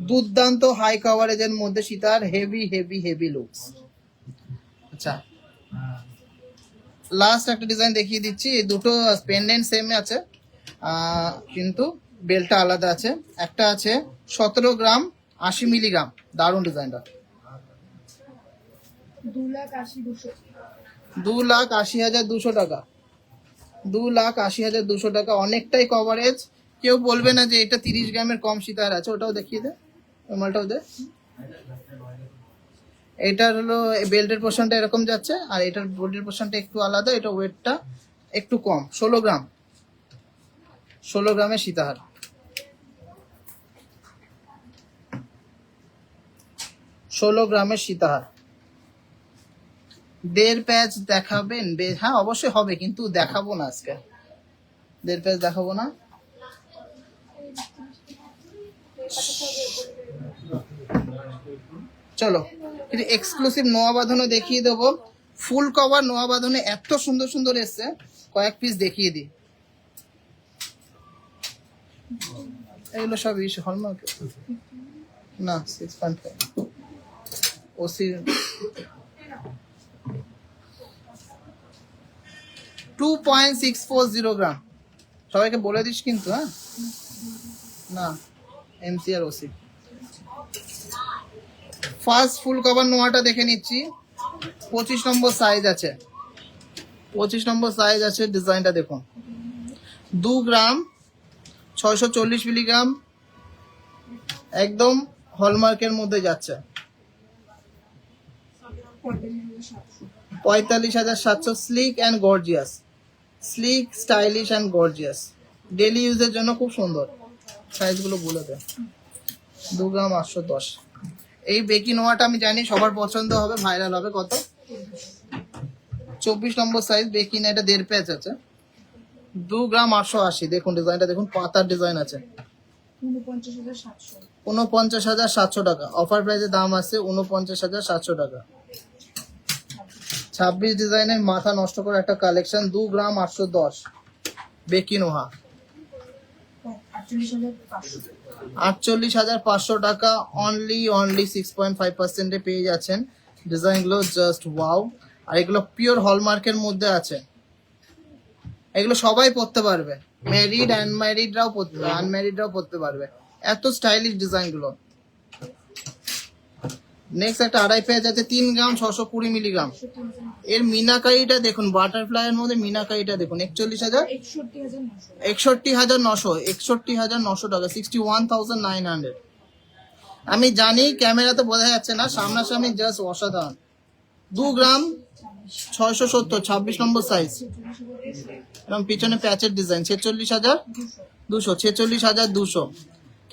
C: দুর্দান্ত হাই কভারেজের মধ্যে সীতাহার, হেভি হেভি হেভি লুকস। আচ্ছা, লাস্ট একটা ডিজাইন দেখিয়ে দিচ্ছি। এই দুটো পেন্ডেন্ট সেম আছে, কিন্তু বেলটা আলাদা আছে। একটা আছে 17 গ্রাম 80 মিলিগ্রাম, দারুণ ডিজাইনটা। 2,80,200 টাকা। 2,80,200 টাকা, অনেকটাই কভারেজ। কেউ বলবে না যে এটা 30 গ্রামের কম সীতাহার আছে। ওটাও দেখিয়ে দে, ওই মালটাও দে। এটার হলো বেল্টের পোর্শনটা এরকম যাচ্ছে, আর এটার বডির পোর্শনটা একটু আলাদা। এটা ওয়েটটা একটু কম, 16 গ্রাম। 16 গ্রামের সীতাহার। 16 গ্রামের সীতাহার। 1.5 প্যাচ দেখাবেন? হ্যাঁ অবশ্যই হবে, কিন্তু দেখাবো না আজকে। 1.5 প্যাচ দেখাবো না। চলো, কিন্তু এক্সক্লুসিভ নোয়া বাঁধানো দেখিয়ে দেবো। ফুল কভার নোয়া বাঁধানো এত সুন্দর সুন্দর এসছে, কয়েক পিস দেখিয়ে দিই। এগুলো সব হলমার্ক না, 6.5 ওসি। 2.640 গ্রাম। সবাইকে বলে দিস কিন্তু, হ্যাঁ না, এমসি আর ওসি। ফার্স্ট ফুল কভার নোয়াটা দেখে নিচ্ছি। 25 নম্বর সাইজ আছে, 25 নম্বর সাইজ আছে। ডিজাইনটা দেখুন, 2 গ্রাম 640 মিলিগ্রাম, একদম হলমার্কের মধ্যে যাচ্ছে। 45,700। Slick and gorgeous, slick stylish and gorgeous, daily ইউজের জন্য খুব সুন্দর। সাইজগুলো বলে দেয়। 2 গ্রাম 810। এই বেকি নোয়াটা আমি জানি সবার পছন্দ হবে, ভাইরাল হবে। কত? 24 নম্বর সাইজ বেকি না, এটা 1.5 প্যাচ আছে। 2 গ্রাম 880। দেখুন ডিজাইনটা দেখুন, পাতার ডিজাইন আছে। 49,700 টাকা। অফার প্রাইসে দাম আছে 49,700 টাকা। 26 ডিজাইনের মাথা নষ্ট করা একটা কালেকশন। 2 গ্রাম 810 বেকি নোহা। 48,500 টাকা। অনলি 6.5% পেয়ে যাচ্ছেন। ডিজাইনগুলো জাস্ট ওয়াও। আর এগুলো পিওর হলমার্কের মধ্যে আছে। এগুলো সবাই পরতে পারবে, ম্যারিড আনম্যারিডরাও পরতে পারবে। এত স্টাইলিশ ডিজাইনগুলো। নেক্সট একটা 2.5 পেজ আছে, 3 গ্রাম 620 মিলিগ্রাম। এর মিনাকারিটা দেখুন, বাটারফ্লাই এর মধ্যে মিনাকারিটা দেখুন। 61,900 টাকা। 61,900। আমি জানি ক্যামেরাতে বোঝা যাচ্ছে না, সামনাসামনি জাস্ট অসাধারণ। 2 গ্রাম 670, 26 নম্বর সাইজ, এবং পিছনে প্যাচের ডিজাইন। 46,200। 46,200।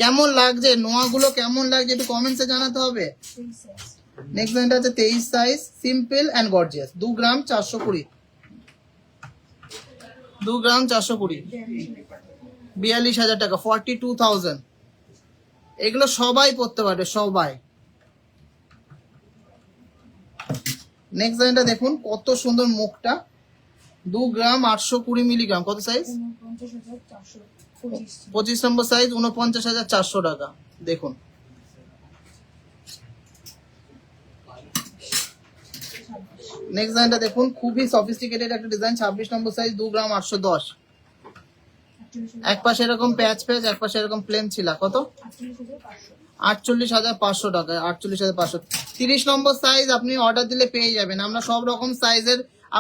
C: কেমন লাগছে নোয়াগুলো, কেমন লাগছে একটু কমেন্টসে জানাতে হবে। নেক্সট ডিজাইনটা আছে 23 সাইজ, সিম্পল অ্যান্ড গর্জিয়াস। 2 গ্রাম 420। 2 গ্রাম 420, 42,000 টাকা। 42,000। এগুলো সবাই পরতে পারবে, সবাই। নেক্সট ডিজাইনটা দেখুন, কত সুন্দর মুখটা। 2 গ্রাম 820 মিলিগ্রাম, কত সাইজ?
B: 49,425
C: 25 নম্বর সাইজ, 49,400 টাকা। দেখুন নেক্সট ডিজাইনটা দেখুন, খুবই সফিস্টিকেটেড একটা ডিজাইন, 26 নম্বর সাইজ, 2 গ্রাম 810। এক পাশে এরকম প্যাচ প্যাচ, এক পাশে এরকম প্লেন ছিল, কত? 48,500 টাকা, 48,500। 30 নম্বর সাইজ আপনি অর্ডার দিলে পেয়ে যাবেন। আমরা সব রকম সাইজের,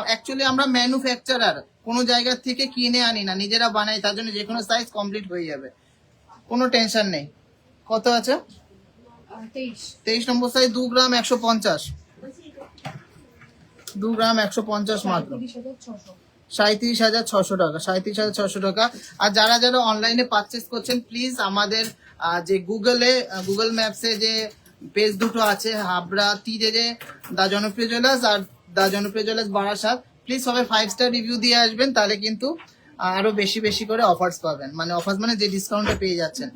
C: অ্যাকচুয়ালি আমরা ম্যানুফ্যাকচারার, কোনো জায়গা থেকে কিনে আনি না, নিজেরা বানাই, তার জন্য যে কোনো সাইজ কমপ্লিট হয়ে যাবে, কোনো টেনশন নেই। কত আছে? 23 নম্বর সাইজ, 2 গ্রাম 150, 2 গ্রাম 150 মাত্র, 37,600 টাকা, 37,600 টাকা। আর যারা যারা অনলাইনে পারচেস করছেন, প্লিজ আমাদের যে গুগল ম্যাপসে যে পেজ দুটো আছে, হাবড়া তীরে যে দা জনপ্রিয় জুয়েলার্স আর দা জনপ্রিয় জুয়েলার্স বারাসাত, প্লিজ সবাই 5 স্টার রিভিউ দিয়ে আসবেন, তাহলে কিন্তু আরো বেশি বেশি করে অফার্স পাবেন। মানে অফার্স মানে যে ডিসকাউন্টে পেয়ে যাচ্ছেন,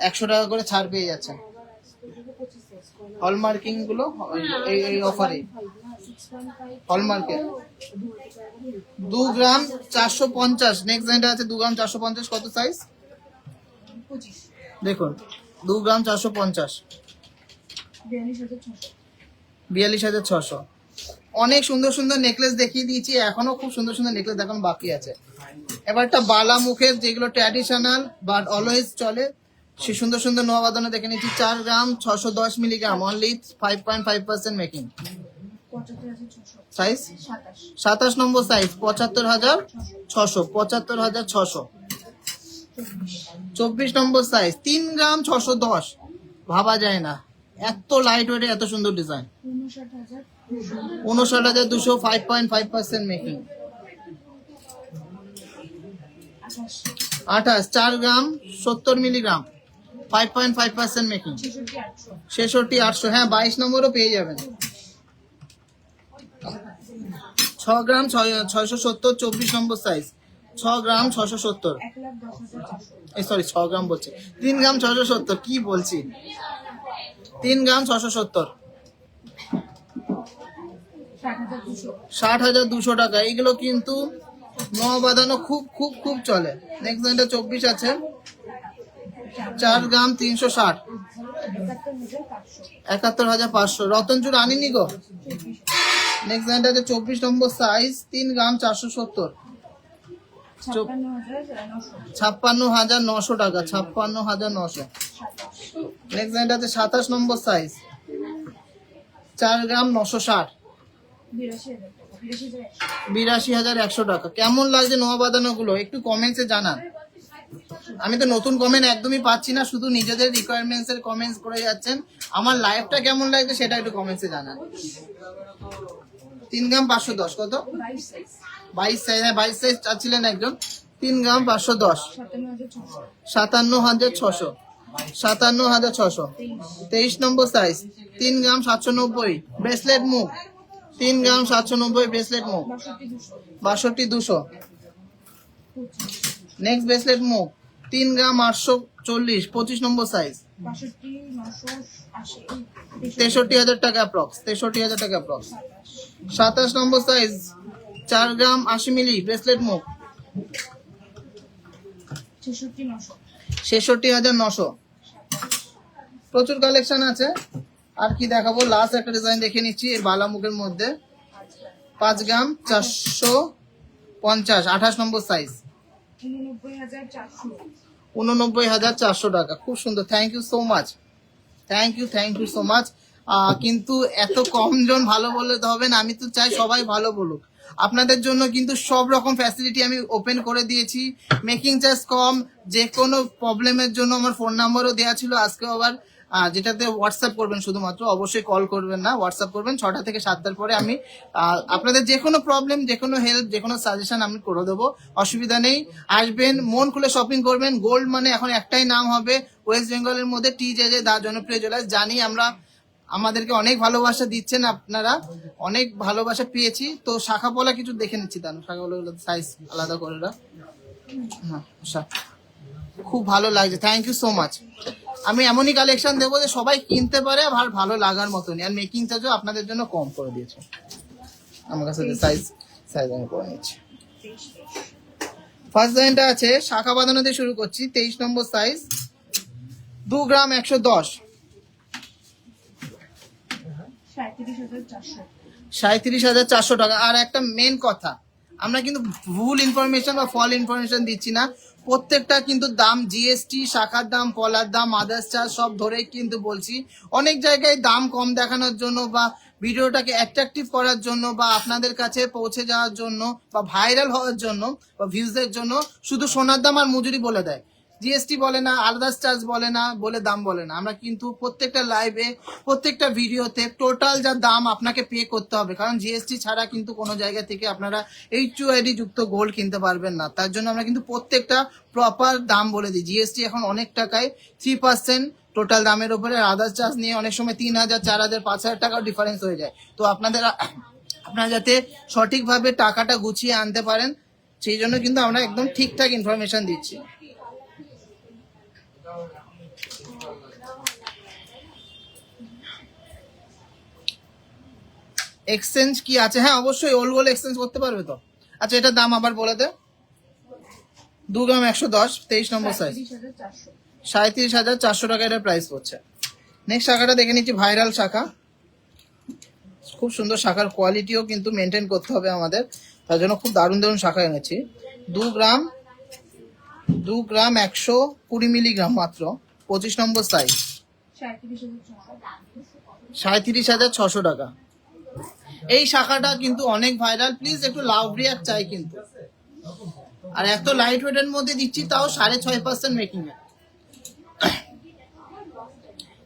C: 100 টাকা করে ছাড় পেয়ে যাচ্ছেন হলমার্কিং গুলো এই অফারে। হলমার্কে 2 গ্রাম 450, নেক্সট ডিজাইনটা আছে 2 গ্রাম 450, কত সাইজ? দেখুন 2 গ্রাম 450, 42,600। অনেক সুন্দর সুন্দর নেকলেস দেখিয়ে দিয়েছি, এখনো খুব সুন্দর সুন্দর নেকলেস দেখানো বাকি আছে। এবার একটা বালা মুখের, যেগুলো ট্র্যাডিশনাল বাট অলওয়েজ চলে, সে সুন্দর সুন্দর নোয়া বাঁধানো দেখে নিচ্ছি। 4 গ্রাম 610 মিলিগ্রাম, অনলি 5.5% মেকিং। সাইজ 27 নম্বর সাইজ, 75,600, 75,600। 24 নম্বর সাইজ, 3 গ্রাম 610, ভাবা যায় না এত লাইট ওয়েটে এত সুন্দর ডিজাইন। 59,200, 5.5% মেকিং। 28, 4 গ্রাম 70 মিলিগ্রাম, 5.5% মেকিং। 66,800, হ্যাঁ 22 নম্বরও পেয়ে যাবেন। 6 গ্রাম 670, 24 নম্বর সাইজ, 6 গ্রাম 670, সরি 6 গ্রাম বলছে, 3 গ্রাম 670, কি বলছি, 3 গ্রাম 670, 60,200 টাকা। এগুলো কিন্তু নোয়া বাঁধানো খুব খুব খুব চলে। নেক্সট ডিজাইনটা 24 আছে, 4 গ্রাম 360, 71,500। রতনচুর আনিনি গো। নেক্সট ডিজাইনটা আছে 24 নম্বর সাইজ, 3 গ্রাম 470, 56,900 টাকা, 56,900। নেক্সট ডিজাইনটা আছে 27 নম্বর সাইজ, 4 গ্রাম 960, 82,100 টাকা। কেমন লাগছে নোয়া বাঁধানো গুলো একটু কমেন্টসে জানান। আমি তো নতুন কমেন্ট একদমই পাচ্ছি না, শুধু নিজেদের রিকোয়ারমেন্টস এর কমেন্টস করে যাচ্ছেন। আমার লাইফটা কেমন লাগছে সেটা একটু কমেন্টসে জানান। 3 গ্রাম 510, কত? 22 সাইজ, হ্যাঁ 22 সাইজ চাচ্ছিলেন একজন। 3 গ্রাম 510, 57,600, 57,600। 23 নম্বর সাইজ, 3 গ্রাম 790, ব্রেসলেট মুখ, 3 গ্রাম 790 ব্রেসলেট মুখ, 62,200। নেক্সট ব্রেসলেট মুখ, 3 গ্রাম 840, 25 নম্বর সাইজ, 63,000 টাকা অ্যাপ্রক্স, 63,000 টাকা অ্যাপ্রক্স। 27 নম্বর সাইজ, 4 গ্রাম 80 মিলি ব্রেসলেট মুখ, 66,900। প্রচুর কালেকশন আছে। আর কি দেখাবো, লাস্ট একটা ডিজাইন দেখে নিচ্ছি এই বালা মুখের মধ্যে, 5 গ্রাম 450, 28 নম্বর সাইজ, 89,400 টাকা। খুব সুন্দর, thank you so much, thank you so much. কিন্তু এত কম জন ভালো বললে তো হবে না, আমি তো চাই সবাই ভালো বলুক। আপনাদের জন্য কিন্তু সব রকম ফ্যাসিলিটি আমি ওপেন করে দিয়েছি, মেকিং চার্জ কম। যে কোনো প্রবলেমের জন্য আমার ফোন নাম্বারও দেওয়া ছিল, আজকে আবার যেটাতে হোয়াটসঅ্যাপ করবেন, শুধুমাত্র অবশ্যই কল করবেন না, হোয়াটসঅ্যাপ করবেন। 6টা থেকে 7টার পরে আমি আপনাদের যে কোনো প্রবলেম, যে কোনো হেল্প, যে কোনো সাজেশন আমি করে দেবো, অসুবিধা নেই। আসবেন, মন খুলে শপিং করবেন। গোল্ড মানে এখন একটাই নাম হবে ওয়েস্ট বেঙ্গলের মধ্যে, TJJ দা জনপ্রিয় জুয়েলার্স। জানি আমরা, আমাদেরকে অনেক ভালোবাসা দিচ্ছেন আপনারা, অনেক ভালোবাসা পেয়েছি। তো শাখা পলা কিছু দেখে নিচ্ছি, তার শাখা পলা সাইজ আলাদা করে, হ্যাঁ খুব ভালো লাগছে, থ্যাংক ইউ সো মাচ। আমি এমনই কালেকশন দেবো যে সবাই কিনতে পারে আর ভালো লাগার মতনই, আর মেকিং চার্জও আপনাদের জন্য কম করে দিয়েছে। আমার কাছে সাইজ আমি করে নিচ্ছি। ফার্স্ট ডিজাইনটা আছে শাখা বাঁধানো দিয়ে শুরু করছি, 23 নম্বর সাইজ, 2 গ্রাম 110, 37,400 টাকা। আর একটা মেন কথা, আমরা কিন্তু ভুল ইনফরমেশন বা ফল ইনফরমেশন দিচ্ছি না, প্রত্যেকটা কিন্তু দাম জিএসটি, শাখার দাম, পলার দাম, আদার্স চার্জ সব ধরেই কিন্তু বলছি। অনেক জায়গায় দাম কম দেখানোর জন্য বা ভিডিওটাকে অ্যাট্রাকটিভ করার জন্য বা আপনাদের কাছে পৌঁছে যাওয়ার জন্য বা ভাইরাল হওয়ার জন্য বা ভিউজের জন্য শুধু সোনার দাম আর মজুরি বলে দেয়, জিএসটি বলে না, আদার্স চার্জ বলে না, বলে দাম বলে না। আমরা কিন্তু প্রত্যেকটা লাইভে, প্রত্যেকটা ভিডিওতে টোটাল যা দাম আপনাকে পে করতে হবে, কারণ জিএসটি ছাড়া কিন্তু কোনো জায়গা থেকে আপনারা এইচইউআইডি যুক্ত গোল্ড কিনতে পারবেন না। তার জন্য আমরা কিন্তু প্রত্যেকটা প্রপার দাম বলে দিই। জিএসটি এখন অনেক টাকায় 3% টোটাল দামের উপরে, আদার্স চার্জ নিয়ে অনেক সময় 3,000, 4,000, 5,000 টাকার ডিফারেন্স হয়ে যায়। তো আপনারা যাতে সঠিকভাবে টাকাটা গুছিয়ে আনতে পারেন, সেই জন্য কিন্তু আমরা একদম ঠিকঠাক ইনফরমেশন দিচ্ছি। এক্সচেঞ্জ কি আছে? হ্যাঁ অবশ্যই, ওল্ড গোল্ড এক্সচেঞ্জ করতে পারবে তো। আচ্ছা এটার দাম আবার বলে দে। 2 গ্রাম 110, 23 নম্বর সাইজ, 37,400 টাকা এটার প্রাইস পড়ছে। নেক্সট শাখাটা দেখে নিচ্ছি, ভাইরাল শাখা, খুব সুন্দর শাখার কোয়ালিটিও কিন্তু মেনটেন করতে হবে আমাদের, তার জন্য খুব দারুণ দারুণ শাখা এনেছি। 2 গ্রাম 120 মিলিগ্রাম মাত্র, 25 নম্বর সাইজ, 37,600 টাকা। এই শাখাটা কিন্তু অনেক ভাইরাল, প্লিজ একটু লাভ রিয়াক্ট চাই কিন্তু। আর এত লাইট ওয়েটের মধ্যে দিচ্ছি, তাও 6.5% মেকিং এ।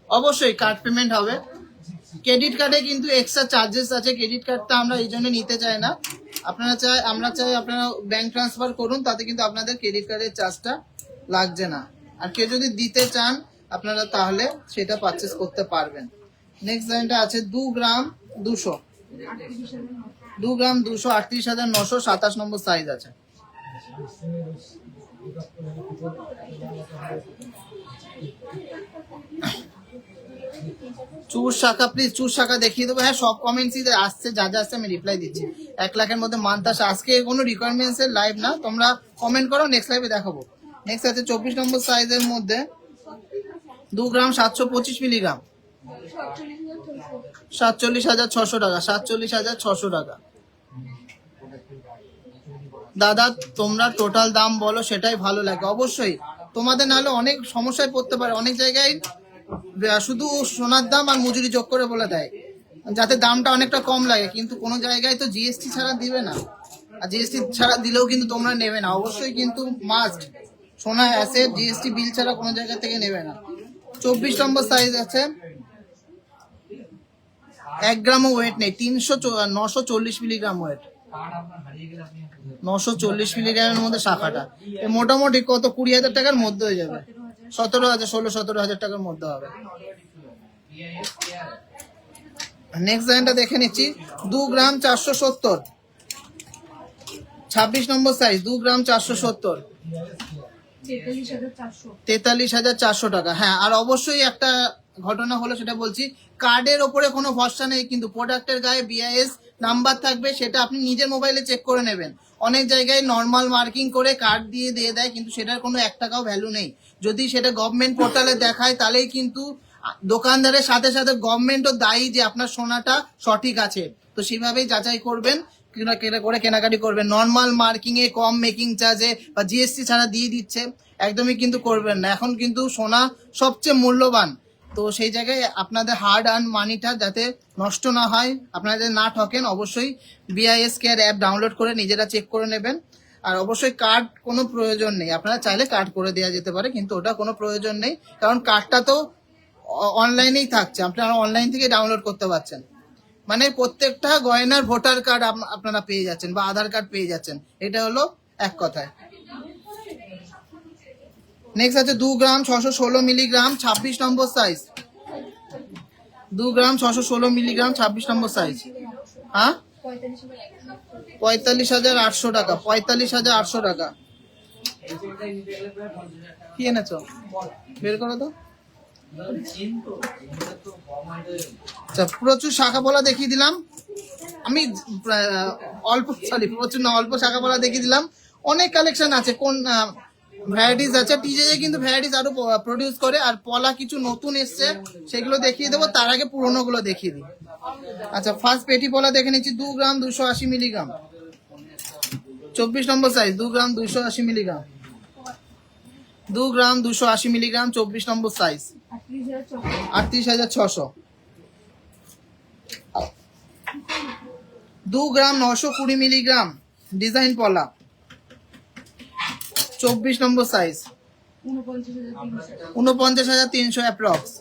C: অবশ্যই কার্ড পেমেন্ট হবে, ক্রেডিট কার্ডে কিন্তু এক্সট্রা চার্জেস আছে, ক্রেডিট কার্ডটা আমরা এই জন্য নিতে চাই না। আমরা চাই আপনারা ব্যাংক ট্রান্সফার করুন, তাতে কিন্তু আপনাদের ক্রেডিট কার্ডের চার্জটা লাগছে না। আর কেউ যদি দিতে চান আপনারা, তাহলে সেটা পারচেস করতে পারবেন। নেক্সট লাইনটা আছে 2 গ্রাম 200, 38,927 নম্বর সাইজ আছে। চুর শাখা, প্লিজ চুর শাখা দেখিয়ে দেবো। হ্যাঁ সব কমেন্টসই আসছে, যা যা আসছে আমি রিপ্লাই দিচ্ছি। 1 লাখের মধ্যে মান্থ আসে, আজকে কোনো রিকোয়ারমেন্টস এর লাইভ না, তোমরা কমেন্ট করো, নেক্সট লাইভে দেখাবো। নেক্সট আছে 24 নম্বর সাইজের মধ্যে, 2 গ্রাম 725 মিলিগ্রাম, 47,600 টাকা, 47,600 টাকা। দাদা তোমরা টোটাল দাম বলো, সেটাই ভালো লাগে। অবশ্যই তোমাদের নাহলে অনেক সমস্যায় পড়তে পারে, অনেক জায়গায় শুধু সোনার দাম আর মজুরি যোগ করে বলে দেয় যাতে দামটা অনেকটা কম লাগে, কিন্তু কোনো জায়গায় তো জিএসটি ছাড়া দিবে না, আর জিএসটি ছাড়া দিলেও কিন্তু তোমরা নেবে না। অবশ্যই কিন্তু মাস্ট সোনা অ্যাসেট জিএসটি বিল ছাড়া কোনো জায়গা থেকে নেবে না। 24 নম্বর সাইজ আছে, 1 গ্রামও ওয়েট নেই, 940 মিলিগ্রাম ওয়েট, 940 মিলিগ্রামের মধ্যে শাখাটা। মোটামুটি কত 20,000 টাকার মধ্যে হয়ে যাবে, 17,000 টাকার মধ্যে হবে। নেক্সট লাইনটা দেখে নিচ্ছি, 2 গ্রাম 470, 26 নম্বর সাইজ, 2 গ্রাম 470, 43,400 টাকা। হ্যাঁ আর অবশ্যই একটা ঘটনা হলো, সেটা বলছি, কার্ডের ওপরে কোনো ভরসা নেই, কিন্তু প্রোডাক্টের গায়ে বিআইএস নাম্বার থাকবে, সেটা আপনি নিজের মোবাইলে চেক করে নেবেন। অনেক জায়গায় নর্মাল মার্কিং করে কার্ড দিয়ে দেয়, কিন্তু সেটার কোনো 1 টাকাও ভ্যালু নেই। যদি সেটা গভর্নমেন্ট পোর্টালে দেখায়, তাহলেই কিন্তু দোকানদারের সাথে সাথে গভর্নমেন্টও দায়ী যে আপনার সোনাটা সঠিক আছে। তো সেভাবেই যাচাই করবেন, করে কেনাকাটি করবেন। নর্মাল মার্কিং এ কম মেকিং চার্জে বা জিএসটি ছাড়া দিয়ে দিচ্ছে, একদমই কিন্তু করবেন না। এখন কিন্তু সোনা সবচেয়ে মূল্যবান, তো সেই জায়গায় আপনাদের হার্ড আর্ন মানিটা যাতে নষ্ট না হয়, আপনাদের না ঠকেন, অবশ্যই বিআইএস কেয়ার অ্যাপ ডাউনলোড করে নিজেরা চেক করে নেবেন। আর অবশ্যই কার্ড কোনো প্রয়োজন নেই, আপনারা চাইলে কার্ড করে দেওয়া যেতে পারে, কিন্তু ওটা কোনো প্রয়োজন নেই, কারণ কার্ডটা তো অনলাইনেই থাকছে, আপনারা অনলাইন থেকে ডাউনলোড করতে পারছেন। মানে প্রত্যেকটা গয়নার ভোটার কার্ড আপনারা পেয়ে যাচ্ছেন বা আধার কার্ড পেয়ে যাচ্ছেন, এটা হলো এক কথায়। নেক্সট আছে 2 গ্রাম 616 মিলিগ্রাম, 26 নম্বর সাইজ, 2 গ্রাম 616 মিলিগ্রাম, 26 নম্বর সাইজ। হ্যাঁ 45,800 টাকা, 45,800 টাকা। কি এনেছো বের করো তো। আচ্ছা প্রচুর শাখা বলা দেখিয়ে দিলাম। আমি অল্প সরি প্রচুর না, অল্প শাখা পলা দেখিয়ে দিলাম। অনেক কালেকশন আছে, কোন ভ্যারাইটিস আছে। টিজে কিন্তু ভ্যারাইটিস আরো প্রডিউস করে, আর পলা কিছু নতুন এসছে সেগুলো দেখিয়ে দেবো, তার আগে পুরোনো গুলো দেখিয়ে দিই। আচ্ছা, ফার্স্ট পেটি পলা দেখে নিচ্ছি, 2 গ্রাম 280 মিলিগ্রাম, 24 নম্বর সাইজ, 2 গ্রাম 280 মিলিগ্রাম, 2 গ্রাম 280 মিলিগ্রাম, 24 নম্বর সাইজ, 38,600। 2 গ্রাম 920 মিলিগ্রাম ডিজাইন পলা, 24 নম্বর সাইজ, 49,300 অ্যাপ্রক্স।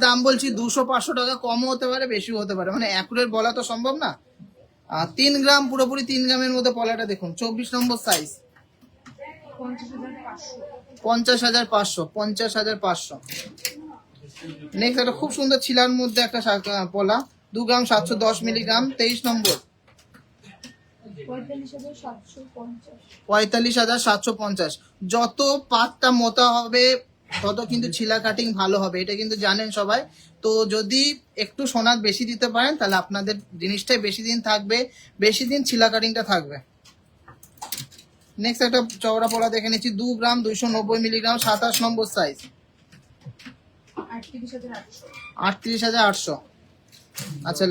C: দাম বলছি 200-500 টাকা কমও হতে পারে, বেশিও হতে পারে, মানে অ্যাকুরেট বলা তো সম্ভব না। আর 3 গ্রাম, পুরোপুরি 3 গ্রামের মধ্যে পলাটা দেখুন, 24 নম্বর সাইজ, 50,500। নেক্সট একটা খুব সুন্দর ছিলার মধ্যে একটা পলা, 2 গ্রাম 710 মিলিগ্রাম, 23 নম্বর, 45,750। যত পাতটা মোটা হবে তত কিন্তু ছিলা কাটিং ভালো হবে, এটা কিন্তু জানেন সবাই। তো যদি একটু সোনার বেশি দিতে পারেন তাহলে আপনাদের জিনিসটাই বেশি দিন থাকবে, বেশি দিন ছিলা কাটিংটা থাকবে। নেক্সট একটা চওড়া পলা দেখে নিচ্ছি, 2 গ্রাম 290 মিলিগ্রাম, 27 নম্বর সাইজ, 38,800। আচ্ছা,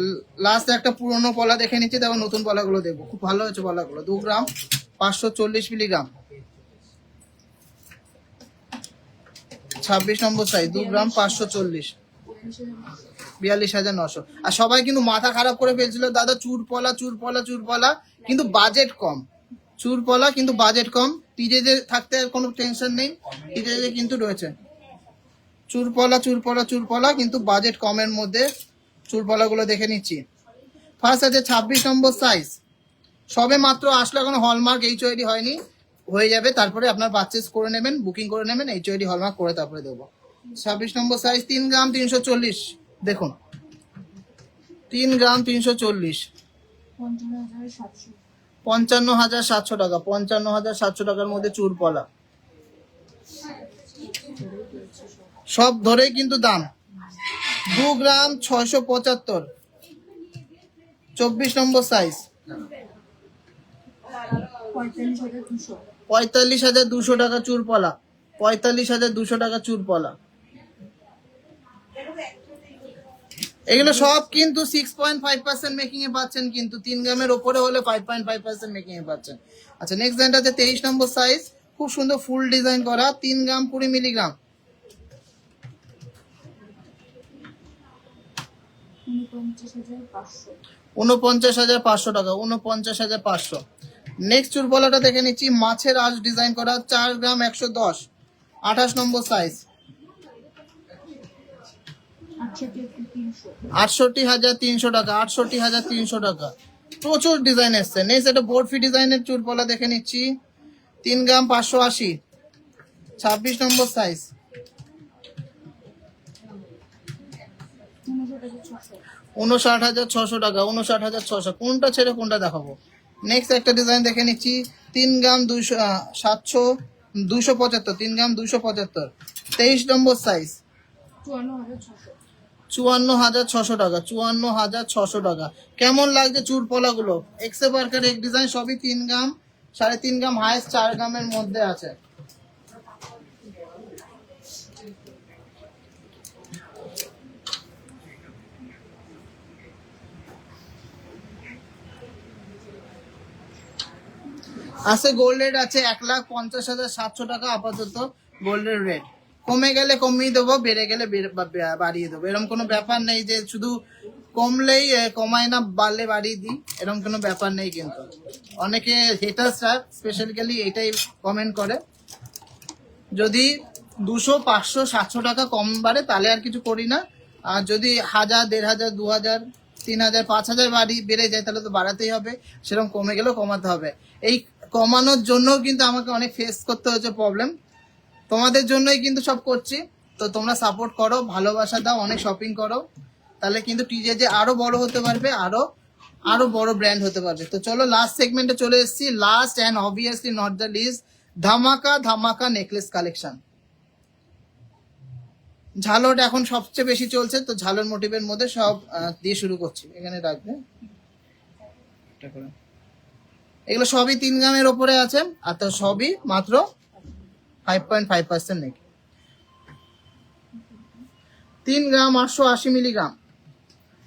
C: লাস্ট একটা পুরোনো পলা দেখে নিচ্ছি, তারপর নতুন পলাগুলো দেখবো, খুব ভালো হয়েছে পলাগুলো। 2 গ্রাম 540 মিলিগ্রাম, 26 নম্বর সাইজ, 2 গ্রাম 540, 42,900। আর সবাই কিন্তু মাথা খারাপ করে ফেলছিল, দাদা চুর পলা, কিন্তু বাজেট কম, চুর পলা কিন্তু বাজেট কম। টিজে থাকতে আর কোনো টেনশন নেই, টিজে কিন্তু রয়েছে চুর পলা, কিন্তু বাজেট কমের মধ্যে চুর পলাগুলো দেখে নিচ্ছি। ফার্স্ট আছে 26 নম্বর সাইজ, সবে মাত্র আসলে, এখনো হলমার্ক HOD হয়নি, হয়ে যাবে, তারপরে আপনার পারচেস করে নেবেন, বুকিং করে নেবেন, HOD হলমার্ক করে তারপরে দেবো। 26 নম্বর সাইজ, 3 গ্রাম 340, দেখুন 3 গ্রাম 340, 55,700 টাকা, 55,700 টাকার মধ্যে চুর পলা। সব ধরেই কিন্তু দাম। 2 গ্রাম 675, 24 নম্বর সাইজ, 45,200 টাকা চুর পলা, 45,200 টাকা চুর পলা। এগুলো সব কিন্তু 6.5% মেকিং এ পাচ্ছেন, কিন্তু 3 গ্রামের ওপরে হলে 5.5% মেকিং এ পাচ্ছেন। আচ্ছা, নেক্সট ডিজাইনটা আছে 23 নম্বর সাইজ, খুব সুন্দর ফুল ডিজাইন করা, 3 গ্রাম 20 মিলিগ্রাম, 49,500 টাকা, 49,500। নেক্সট চুর পলাটা দেখে নিচ্ছি, মাছের আঁশ ডিজাইন করা, 4 গ্রাম 110, 28 নম্বর সাইজ, 68,300 টাকা, 68,300 টাকা। প্রচুর ডিজাইন এসছে। নেক্সট একটা বরফি ডিজাইনের চুর পলা দেখে নিচ্ছি, 3 গ্রাম 580, 26 নম্বর সাইজ, 59,600 টাকা, 59,600। কোনটা ছেড়ে কোনটা দেখাবো? নেক্সট একটা ডিজাইন দেখে নিচ্ছি, 3 গ্রাম 275, 3 গ্রাম 275, 23 নম্বর সাইজ, 54,600 টাকা, 54,600 টাকা। কেমন লাগছে চুর পলাগুলো? এক্সে পার্কার এক ডিজাইন, সবই 3 গ্রাম 3.5 গ্রাম, হাইস্ট 4 গ্রামের মধ্যে আছে। আছে গোল্ডের আছে 1,50,700 টাকা আপাতত গোল্ডের রেট। কমে গেলে কমিয়ে দেবো, বেড়ে গেলে বাড়িয়ে দেবো, এরকম কোনো ব্যাপার নেই যে শুধু কমলেই কমায় না, বাড়লে বাড়িয়ে দিই, এরকম কোনো ব্যাপার নেই। কিন্তু অনেকে হেটার্সরা স্পেশালি এটাই কমেন্ট করে, যদি 200, 500, 700 টাকা কম বাড়ে তাহলে আর কিছু করি না, আর যদি 1,000, 1,500, 2,000, 3,000, 5,000 বেড়ে যায় তাহলে তো বাড়াতেই হবে, সেরকম কমে গেলেও কমাতে হবে। এই কমানোর জন্য কিন্তু আমাকে অনেক ফেস করতে হচ্ছে প্রবলেম, তোমাদের জন্যই কিন্তু সব করছি। তো তোমরা সাপোর্ট করো, ভালোবাসা দাও, অনেক শপিং করো, তাহলে কিন্তু টিজে যে আরো বড় হতে পারবে, আরো বড় ব্র্যান্ড হতে পারবে। তো চলো লাস্ট সেগমেন্টে চলে এসেছি, last and obviously not the least, ধামাকা নেকলেস কালেকশন। ঝালট এখন সবচেয়ে বেশি চলছে, তো ঝালর মোটিভের মধ্যে সব দিয়ে শুরু করছি। এখানে রাখবে এটা করে। এগুলো সবই 3 গ্রামের ওপরে আছে, আর তো সবই মাত্র 5.5% নেই। 3 গ্রাম 880 মিলিগ্রাম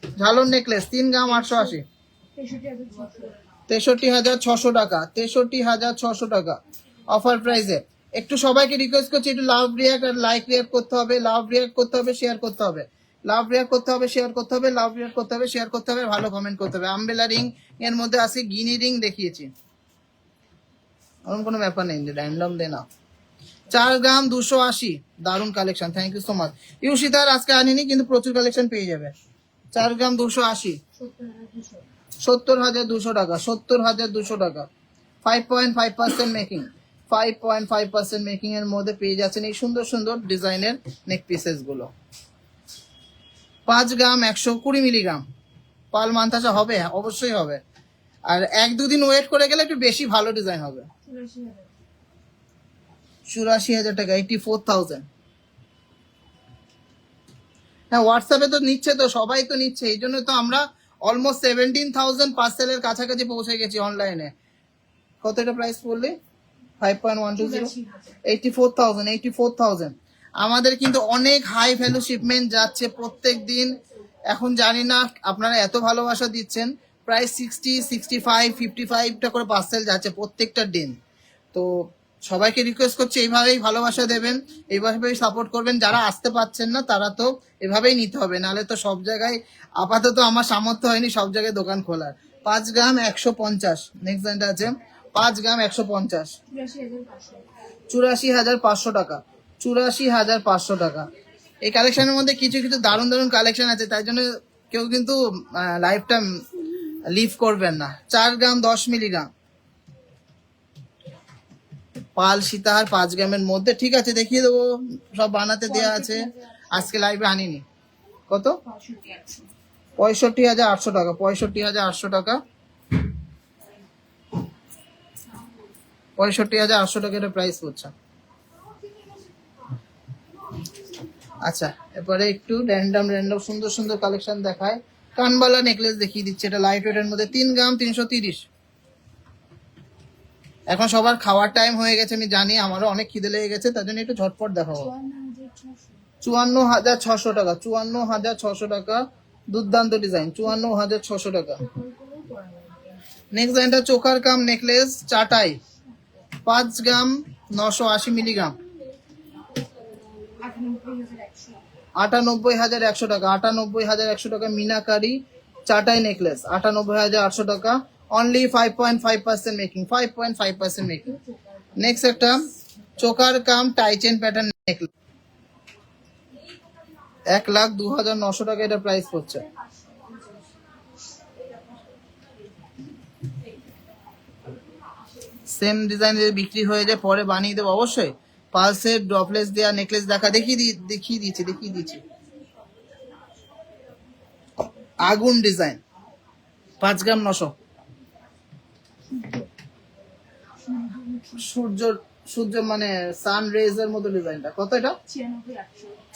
C: ঝালর নেকলেস, 3 গ্রাম 880, 63,600 টাকা, 63,600 টাকা অফার প্রাইসে। একটু সবাইকে রিকোয়েস্ট করছি, একটু লাভ রিয়াক্ট আর লাইক রিয়াক্ট করতে হবে, লাভ রিয়াক্ট করতে হবে, শেয়ার করতে হবে, লাভ রিয়াক্ট করতে হবে, শেয়ার করতে হবে, লাভ রিয়াক্ট করতে হবে, শেয়ার করতে হবে, ভালো কমেন্ট করতে হবে। আমবেলা রিং এর মধ্যে আছে গিনি রিং দেখিয়েছি, এরকম কোনো ব্যাপার নেই, র্যান্ডম দে না। 4 গ্রাম 280, দারুন collection, thank you so much. ইউশিতার আজকে আনিনি, কিন্তু প্রচুর কালেকশন পেয়ে যাবে। 4 গ্রাম 280, 70,200 টাকা, 70,200 টাকা, 5.5% মেকিং, 5.5% মেকিং এর মধ্যে পেয়ে যাচ্ছেন এই সুন্দর সুন্দর ডিজাইনের নেক পিসেস গুলো। 5 গ্রাম 120 মিলিগ্রাম, পাল মান্তাসা হবে, অবশ্যই হবে। আর 1-2 দিন ওয়েট করে গেলে একটু বেশি ভালো ডিজাইন হবে। 84,000 টাকা, 84,000। হ্যাঁ, হোয়াটসঅ্যাপে তো নিচ্ছে, তো সবাই তো নিচ্ছে, এই জন্য তো আমরা অলমোস্ট 17,000 পার্সেলের কাছাকাছি পৌঁছে গেছি অনলাইনে। কত এটা প্রাইস বললি? 5.120, 84,000, 84,000। আমাদের কিন্তু অনেক হাই ভ্যালু শিপমেন্ট যাচ্ছে প্রত্যেক দিন। এখন জানি না আপনারা এত ভালোবাসা দিচ্ছেন, প্রায় 60, 65, 55টা করে পার্সেল যাচ্ছে প্রত্যেকটা দিন। তো সবাইকে রিকোয়েস্ট করছি এইভাবেই ভালোবাসা দেবেন, এইভাবেই সাপোর্ট করবেন। যারা আসতে পারছেন না তারা তো এভাবেই নিতে হবে, নাহলে তো সব জায়গায় আপাতত আমার সামর্থ্য হয়নি সব জায়গায় দোকান খোলার। 5 গ্রাম 150, নেক্সট জানটা আছে 5 গ্রাম 150, 84,500 টাকা, 84,500 টাকা। এই কালেকশনের মধ্যে কিছু কিছু দারুণ দারুণ কালেকশন আছে, তাই জন্য কেউ কিন্তু লাইফটা লিভ করবেন না। 4 গ্রাম 10 মিলিগ্রাম, পাল সীতাহার 5 গ্রামের মধ্যে, ঠিক আছে দেখিয়ে দেবো, সব বানাতে দেওয়া আছে, আজকে লাইভে আনিনি। কত? 65,800 টাকা, 65,800 টাকা, 65,800 টাকা এটা প্রাইস পড়ছে। আচ্ছা, এরপরে একটু র্যান্ডম সুন্দর সুন্দর কালেকশন দেখায়। কানবালা নেকলেস দেখিয়ে দিচ্ছে, এটা লাইট ওয়েটের মধ্যে, 3 গ্রাম 330। এখন সবার খাওয়ার টাইম হয়ে গেছে, আমি জানি, আমারও অনেক খিদে লেগে গেছে, তার জন্য একটু ঝটপট দেখাবো। 54,600 টাকা, 54,600 টাকা, দুর্দান্ত ডিজাইন, 54,600 টাকা। নেক্সট ডিজাইনটা চোকার কাম নেকলেস চাটাই, 5 গ্রাম 980 মিলিগ্রাম, 98,100 টাকা, 98,100 টাকা। মিনাকারি চাটাই নেকলেস, 98,800 টাকা, অনলি 5.5% মেকিং, 5.5% মেকিং। নেক্সট একটা চোকার কাম টাইচেন প্যাটার্ন নেকলেস, 1,02,900 টাকা এটা প্রাইস পড়ছে। সেম ডিজাইন যদি বিক্রি হয়ে যায় পরে বানিয়ে দেবো অবশ্যই। পালসের ড্রপলেস দেওয়া নেকলেস দেখিয়ে দিয়েছি। আগুন ডিজাইন, 5 গ্রাম 900, সূর্য মানে সান রেজ এর মতো ডিজাইনটা। কত এটা?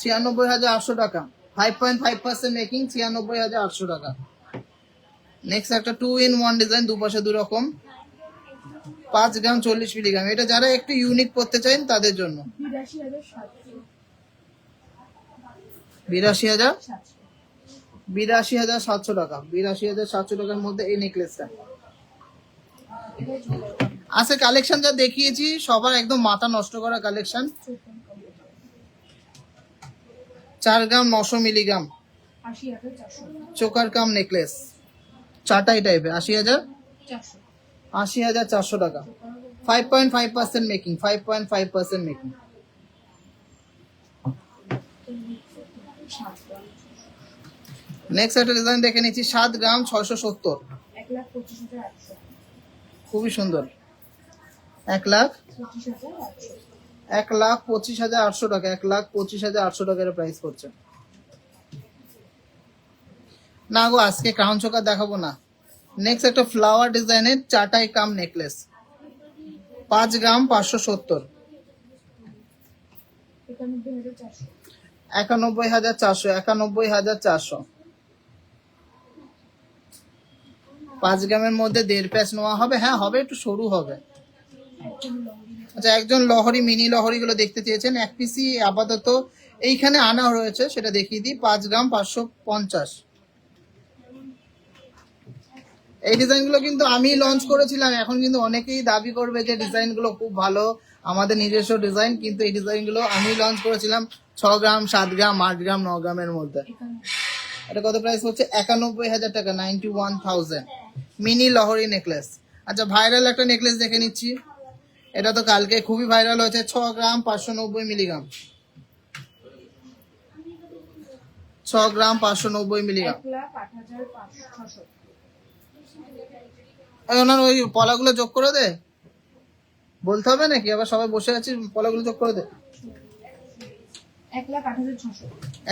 C: 96,800 টাকা, 5.5% মেকিং, 96,800 টাকা। নেক্সট একটা 2-in-1 ডিজাইন, দুপাশে দু রকম, 5 গ্রাম 40 মিলিগ্রাম। এটা যারা একটু ইউনিক করতে চান তাদের জন্য। 82,700 টাকা, 82,700 টাকার মধ্যে এই নেকলেসটা আছে। কালেকশন যা দেখিয়েছি সবার একদম মাথা নষ্ট করা কালেকশন। 4 গ্রাম 900 মিলিগ্রাম, চোকার কাম নেকলেস, চাটাই টাইপের, 80,400 টাকা, 5.5% মেকিং, 5.5% মেকিং। নেক্সট একটা ডিজাইন দেখে নিচ্ছি, 7 গ্রাম 670, খুবই সুন্দর, 1,25,800 টাকা, 1,25,800 টাকার প্রাইস করছে। না গো, আজকে ক্রাউন চোকার দেখাবো না। নেক্সট একটা ফ্লাওয়ার ডিজাইনের চাটাই কাম নেকলেস, 5 গ্রাম 570, 91,400, 91,400। 5 গ্রামের মধ্যে 1.5 প্যাচ নেওয়া হবে। হ্যাঁ হবে, একটু সরু হবে। আচ্ছা, একজন লহরি মিনি লহরি গুলো দেখতে চেয়েছেন, 1 পিসি আপাতত এইখানে আনা রয়েছে, সেটা দেখিয়ে দিই। 5 গ্রাম 550। এই ডিজাইন গুলো কিন্তু আমি লঞ্চ করেছিলাম, এখন কিন্তু অনেকেই দাবি করবে যে ডিজাইন গুলো খুব ভালো, আমাদের নিজস্ব ডিজাইন, কিন্তু এই ডিজাইন গুলো আমি লঞ্চ করেছিলাম 6 গ্রাম 7 গ্রাম 8 গ্রাম 9 গ্রামের মধ্যে। এটা কত প্রাইস হচ্ছে? 91,000 টাকা, 91,000। মিনি লহরি নেকলেস। আচ্ছা, ভাইরাল একটা নেকলেস দেখে নিচ্ছি, এটা তো কালকে খুবই ভাইরাল হয়েছে। 6 গ্রাম 590 মিলিগ্রাম, 6 গ্রাম 590 মিলিগ্রাম।
B: 1,08,600।
C: ওনার ওই পলাগুলো যোগ করে দে, বলতে হবে নাকি? আবার সবাই বসে আছি, পলাগুলো যোগ করে দে।
B: 1,08,600।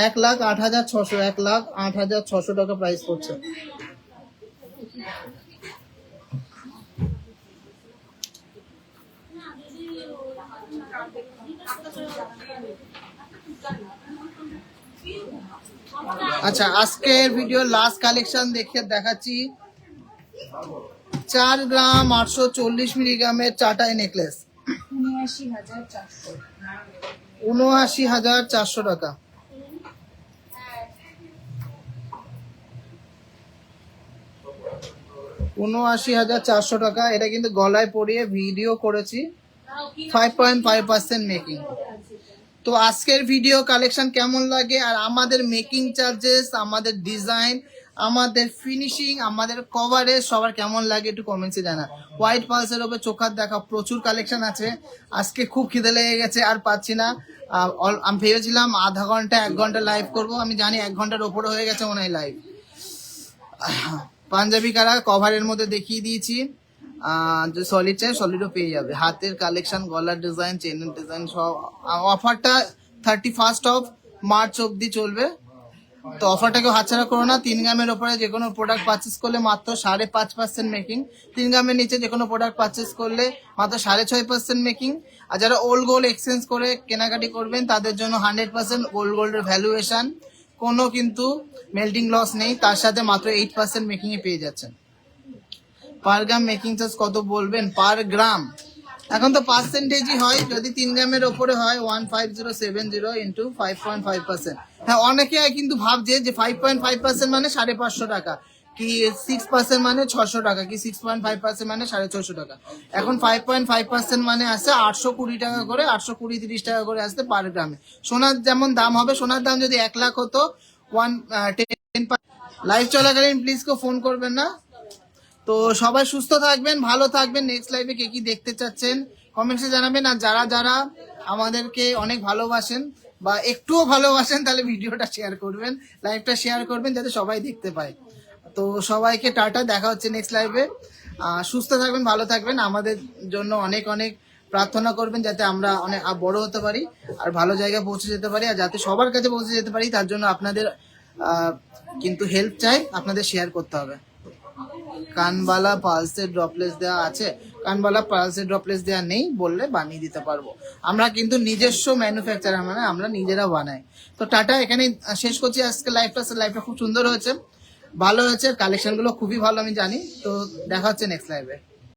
C: 1,08,600, 1,08,600 টাকা প্রাইস পড়ছে। আচ্ছা, আজকের ভিডিও লাস্ট কালেকশন দেখাচ্ছি। 4 গ্রাম 840 মিলিগ্রামের চাটাই নেকলেস,
B: 79,400।
C: 79,400 টাকা। টাকা। এটা কিন্তু গলায় পরিয়ে ভিডিও করেছি, 5.5% মেকিং। তো আজকের ভিডিও কালেকশন কেমন লাগে, আর আমাদের মেকিং চার্জেস, আমাদের ডিজাইন, আমাদের ফিনিশিং, আমাদের কভারেজ সবার কেমন লাগে একটু কমেন্টসে জানা। হোয়াইট পালসের উপরে চোখার দেখা প্রচুর কালেকশন আছে। আজকে খুব খিদে লেগে গেছে, আর পাচ্ছি না। আমি ভেবেছিলাম আধা ঘন্টা 1 ঘন্টা লাইভ করব, আমি জানি 1 ঘন্টার ওপরে হয়ে গেছে মনে হয় লাইভ। পাঞ্জাবি কারা কভারের মধ্যে দেখিয়ে দিয়েছি, যে সলিড চাই সলিডও পেয়ে যাবে। হাতের কালেকশন, গলার ডিজাইন, চেনের ডিজাইন সব। অফারটা 31 মার্চ অবধি চলবে, তো অফারটাকে হাতছাড়া করো না। 3 গ্রামের ওপরে যে কোনো প্রোডাক্ট পারচেস করলে মাত্র 5.5% মেকিং, 3 গ্রামের নিচে যে কোনো প্রোডাক্ট পারচেস করলে মাত্র 6.5% মেকিং। আর যারা ওল্ড গোল্ড এক্সচেঞ্জ করে কেনাকাটি করবেন তাদের জন্য 100% ওল্ড গোল্ডের ভ্যালুয়েশন, কোনো কিন্তু মেল্টিং লস নেই, তার সাথে মাত্র 8% মেকিং এ পেয়ে যাচ্ছেন। পার গ্রাম মেকিং চার্জ কত বলবেন? পার গ্রাম এখন তো পার্সেন্টেজই হয়, যদি 3 গ্রামের ওপরে হয় 15070 ইন্টু 5.5%। হ্যাঁ, অনেকে কিন্তু ভাবছে যে 5.5% মানে 550 টাকা, কি 6% মানে 600 টাকা, কি 6.5% মানে 650 টাকা। এখন 5.5% মানে আসছে 820 টাকা করে, 820-30 টাকা করে আসতে পার গ্রামে। সোনার যেমন দাম হবে, সোনার দাম যদি 1 লাখ হতো 10 লাইভ চলাকালীন প্লিজ কেউ ফোন করবেন না। তো সবাই সুস্থ থাকবেন, ভালো থাকবেন। নেক্সট লাইভে কে কি দেখতে চাচ্ছেন কমেন্টসে জানাবেন। আর যারা যারা আমাদেরকে অনেক ভালোবাসেন বা একটুও ভালোবাসেন তাহলে ভিডিওটা শেয়ার করবেন, লাইভটা শেয়ার করবেন যাতে সবাই দেখতে পায়। তো সবাইকে টাটা, দেখা হচ্ছে নেক্সট লাইভে। সুস্থ থাকবেন, ভালো থাকবেন, আমাদের জন্য অনেক অনেক প্রার্থনা করবেন যাতে আমরা অনেক বড় হতে পারি আর ভালো জায়গায় পৌঁছে যেতে পারি, আর যাতে সবার কাছে পৌঁছে যেতে পারি তার জন্য আপনাদের কিন্তু হেল্প চাই, আপনাদের শেয়ার করতে হবে। কানবালা পালসের ড্রপলেস দেওয়া আছে? কানবালা পালসের ড্রপলেস দেওয়া নেই, বললে বানিয়ে দিতে পারবো। আমরা কিন্তু নিজস্ব ম্যানুফ্যাকচারার, মানে আমরা নিজেরা বানাই। তো টাটা, এখানে শেষ করছি আজকে লাইভটা খুব সুন্দর হয়েছে, ভালো হয়েছে, কালেকশন গুলো খুবই ভালো আমি জানি। তো দেখা হচ্ছে নেক্সট লাইভে।